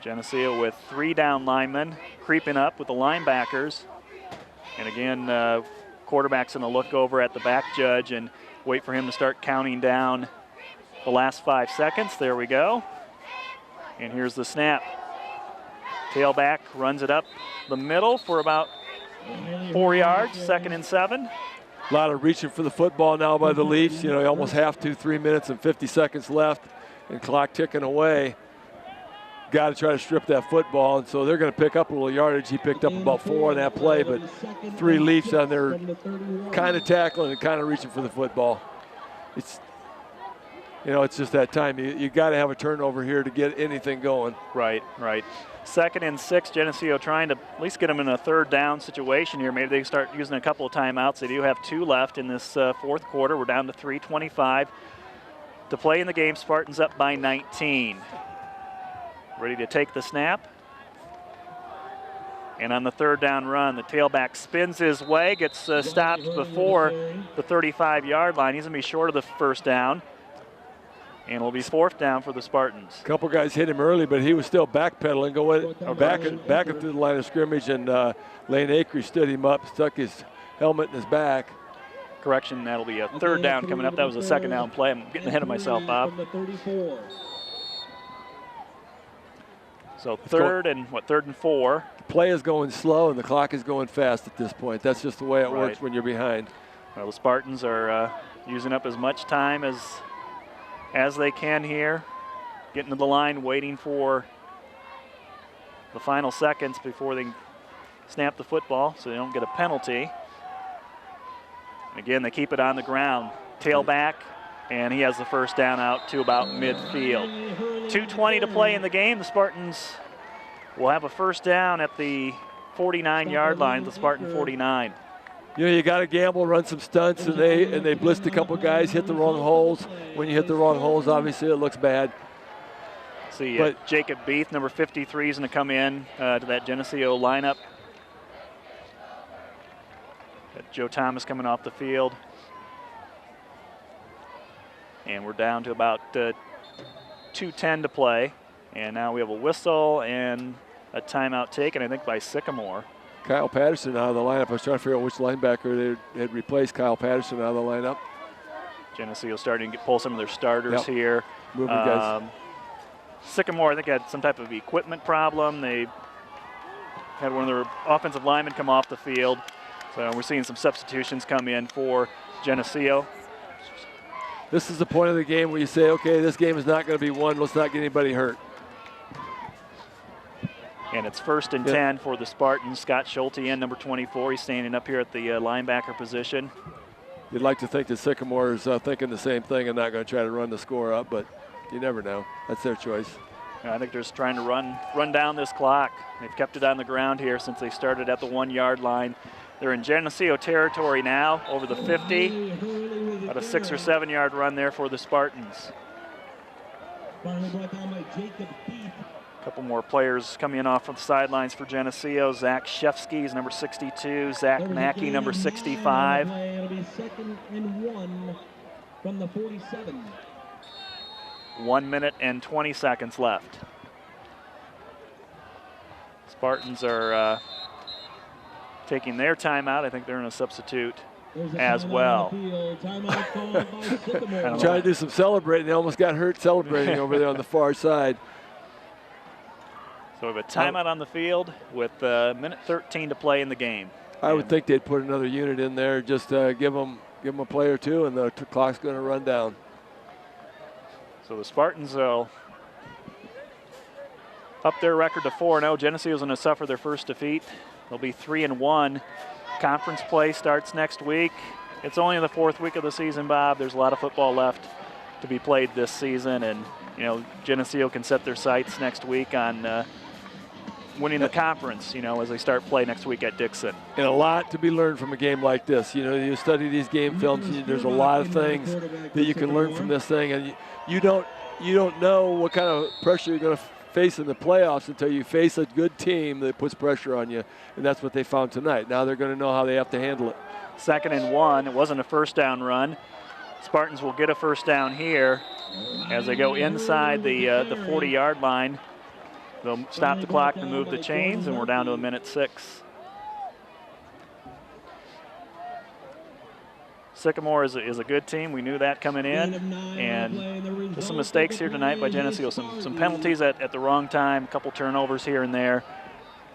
Geneseo with 3 down linemen creeping up with the linebackers. And again, quarterback's going to look over at the back judge and wait for him to start counting down the last 5 seconds. There we go. And here's the snap. Tailback runs it up the middle for about 4 yards, 2nd and 7. A lot of reaching for the football now by the Leafs. You know, you almost have to. 3 minutes and 50 seconds left and clock ticking away. Got to try to strip that football, and so they're going to pick up a little yardage. He picked up about 4 on that play, but 3 Leafs on there kind of tackling and kind of reaching for the football. It's, you know, it's just that time. You got to have a turnover here to get anything going. Right, right. 2nd and 6, Geneseo trying to at least get them in a 3rd down situation here. Maybe they start using a couple of timeouts. They do have 2 left in this 4th quarter. We're down to 3:25 to play in the game. Spartans up by 19. Ready to take the snap. And on the 3rd down run, the tailback spins his way, gets stopped before the 35-yard line. He's going to be short of the first down. And it'll be 4th down for the Spartans. A couple guys hit him early, but he was still backpedaling, going back through the line of scrimmage, and Lane Acree stood him up, stuck his helmet in his back. Correction, that'll be a 3rd down coming up. That was a 2nd down play. I'm getting ahead of myself, Bob. So 3rd and 4. The play is going slow and the clock is going fast at this point. That's just the way it works when you're behind. Well, the Spartans are using up as much time as as they can here. Getting to the line, waiting for the final seconds before they snap the football so they don't get a penalty. Again, they keep it on the ground. Tailback, and he has the first down out to about midfield. 2:20 to play in the game. The Spartans will have a first down at the 49-yard line, the Spartan 49. You know, you got to gamble, run some stunts, and they blitzed a couple guys, hit the wrong holes. When you hit the wrong holes, obviously it looks bad. See, Jacob Beath, number 53, is going to come in to that Geneseo lineup. Got Joe Thomas coming off the field. And we're down to about 2:10 to play. And now we have a whistle and a timeout taken, I think, by Sycamore. Kyle Patterson out of the lineup. I was trying to figure out which linebacker they had replaced Kyle Patterson out of the lineup. Geneseo starting to pull some of their starters here. Moving guys. Sycamore, I think, had some type of equipment problem. They had one of their offensive linemen come off the field. So we're seeing some substitutions come in for Geneseo. This is the point of the game where you say, okay, this game is not going to be won. Let's not get anybody hurt. And it's 1st and 10 for the Spartans. Scott Schulte in, number 24. He's standing up here at the linebacker position. You'd like to think that Sycamore is thinking the same thing and not going to try to run the score up, but you never know. That's their choice. I think they're just trying to run down this clock. They've kept it on the ground here since they started at the 1-yard line. They're in Geneseo territory now, over the 50. About a 6 or 7 yard run there for the Spartans. A couple more players coming in off of the sidelines for Geneseo. Zach Shefsky is number 62. Zach Mackey, number 65. It'll be 2nd and 1 from the 47. 1 minute and 20 seconds left. Spartans are taking their timeout. I think they're in a substitute as well. Trying to do some celebrating. They almost got hurt celebrating over there on the far side. So we have a timeout on the field with minute 13 to play in the game. I would think they'd put another unit in there, just give them a play or two, and the clock's going to run down. So the Spartans will up their record to 4-0. Geneseo is going to suffer their first defeat. They'll be 3-1. Conference play starts next week. It's only in the 4th week of the season, Bob. There's a lot of football left to be played this season, and Geneseo can set their sights next week on winning the conference, as they start play next week at Dixon. And a lot to be learned from a game like this. You study these game films, there's a lot of things that you can learn from this thing, and you don't know what kind of pressure you're going to face in the playoffs until you face a good team that puts pressure on you, and that's what they found tonight. Now they're going to know how they have to handle it. 2nd and 1. It wasn't a first down run. Spartans will get a first down here as they go inside the 40-yard line. They'll stop the clock to move the chains, and we're down to a minute 6. Sycamore is a good team. We knew that coming in, and just some mistakes here tonight by Geneseo. Some penalties at the wrong time, a couple turnovers here and there.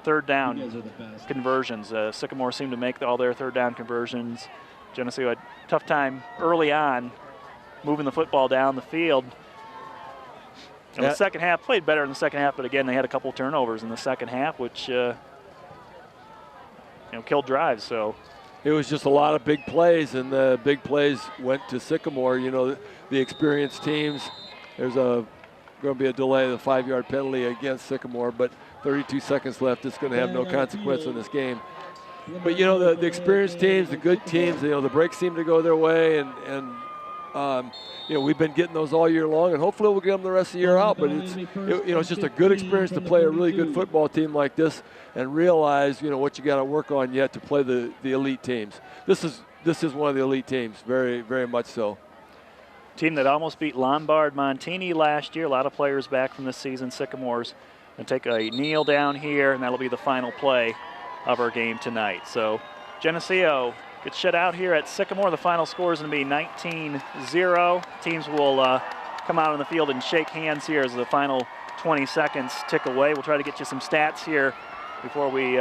3rd down conversions. Sycamore seemed to make all their 3rd down conversions. Geneseo had a tough time early on moving the football down the field. In the second half, played better in the second half, but again, they had a couple turnovers in the second half, which killed drives. So it was just a lot of big plays, and the big plays went to Sycamore. The experienced teams. There's going to be a delay, the 5-yard penalty against Sycamore, but 32 seconds left. It's going to have no consequence in this game. But the experienced teams, the good teams, the breaks seem to go their way, and we've been getting those all year long, and hopefully we'll get them the rest of the year out. But it's just a good experience to play a really good football team like this, and realize what you got to work on yet to play the elite teams. This is one of the elite teams, very very much so. Team that almost beat Lombard Montini last year. A lot of players back from this season. Sycamore's going to take a kneel down here, and that'll be the final play of our game tonight. So Geneseo gets shut out here at Sycamore. The final score is going to be 19-0. Teams will come out on the field and shake hands here as the final 20 seconds tick away. We'll try to get you some stats here before we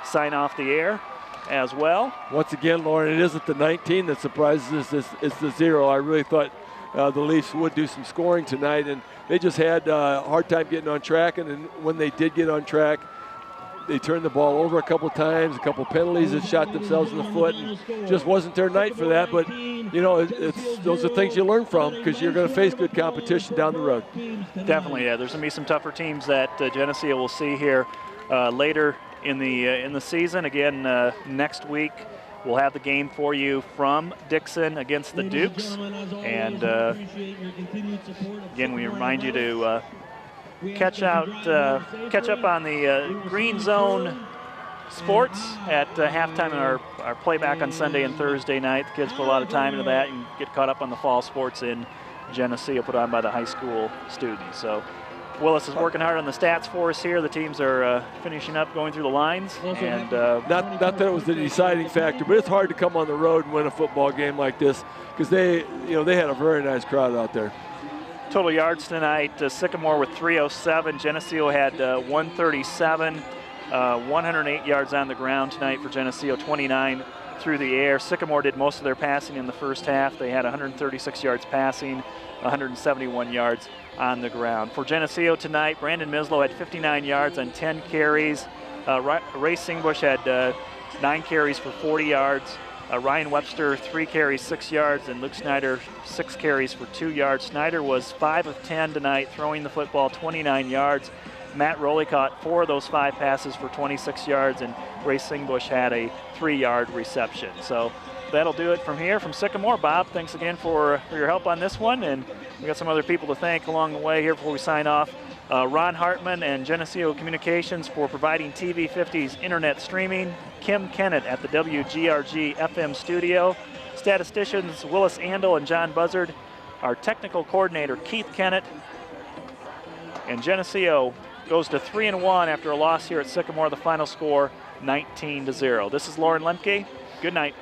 sign off the air as well. Once again, Lauren, it isn't the 19 that surprises us. It's the 0. I really thought the Leafs would do some scoring tonight, and they just had a hard time getting on track. And then when they did get on track, they turned the ball over a couple times, a couple penalties that shot themselves in the foot, and just wasn't their night for that. But, you know, those are things you learn from because you're going to face good competition down the road. Definitely, yeah. There's going to be some tougher teams that Geneseo will see here later in the season. Again, next week we'll have the game for you from Dixon against the Dukes. And again, we remind you to catch up on the Green Zone Sports at halftime in our playback on Sunday and Thursday night. The kids put a lot of time into that and get caught up on the fall sports in Geneseo put on by the high school students. So Willis is working hard on the stats for us here. The teams are finishing up, going through the lines. And not that it was the deciding factor, but it's hard to come on the road and win a football game like this because they had a very nice crowd out there. Total yards tonight, Sycamore with 307. Geneseo had 137, 108 yards on the ground tonight for Geneseo, 29 through the air. Sycamore did most of their passing in the first half. They had 136 yards passing, 171 yards on the ground. For Geneseo tonight, Brandon Mislow had 59 yards on 10 carries. Ray Singbush had 9 carries for 40 yards. Ryan Webster, 3 carries, 6 yards, and Luke Snyder, 6 carries for 2 yards. Snyder was 5 of 10 tonight, throwing the football 29 yards. Matt Rowley caught 4 of those 5 passes for 26 yards, and Ray Singbush had a 3-yard reception. So that'll do it from here from Sycamore. Bob, thanks again for your help on this one, and we got some other people to thank along the way here before we sign off. Ron Hartman and Geneseo Communications for providing TV50's internet streaming. Kim Kennett at the WGRG FM studio. Statisticians Willis Andel and John Buzzard. Our technical coordinator Keith Kennett. And Geneseo goes to 3-1 after a loss here at Sycamore. The final score 19-0. This is Lauren Lemke. Good night.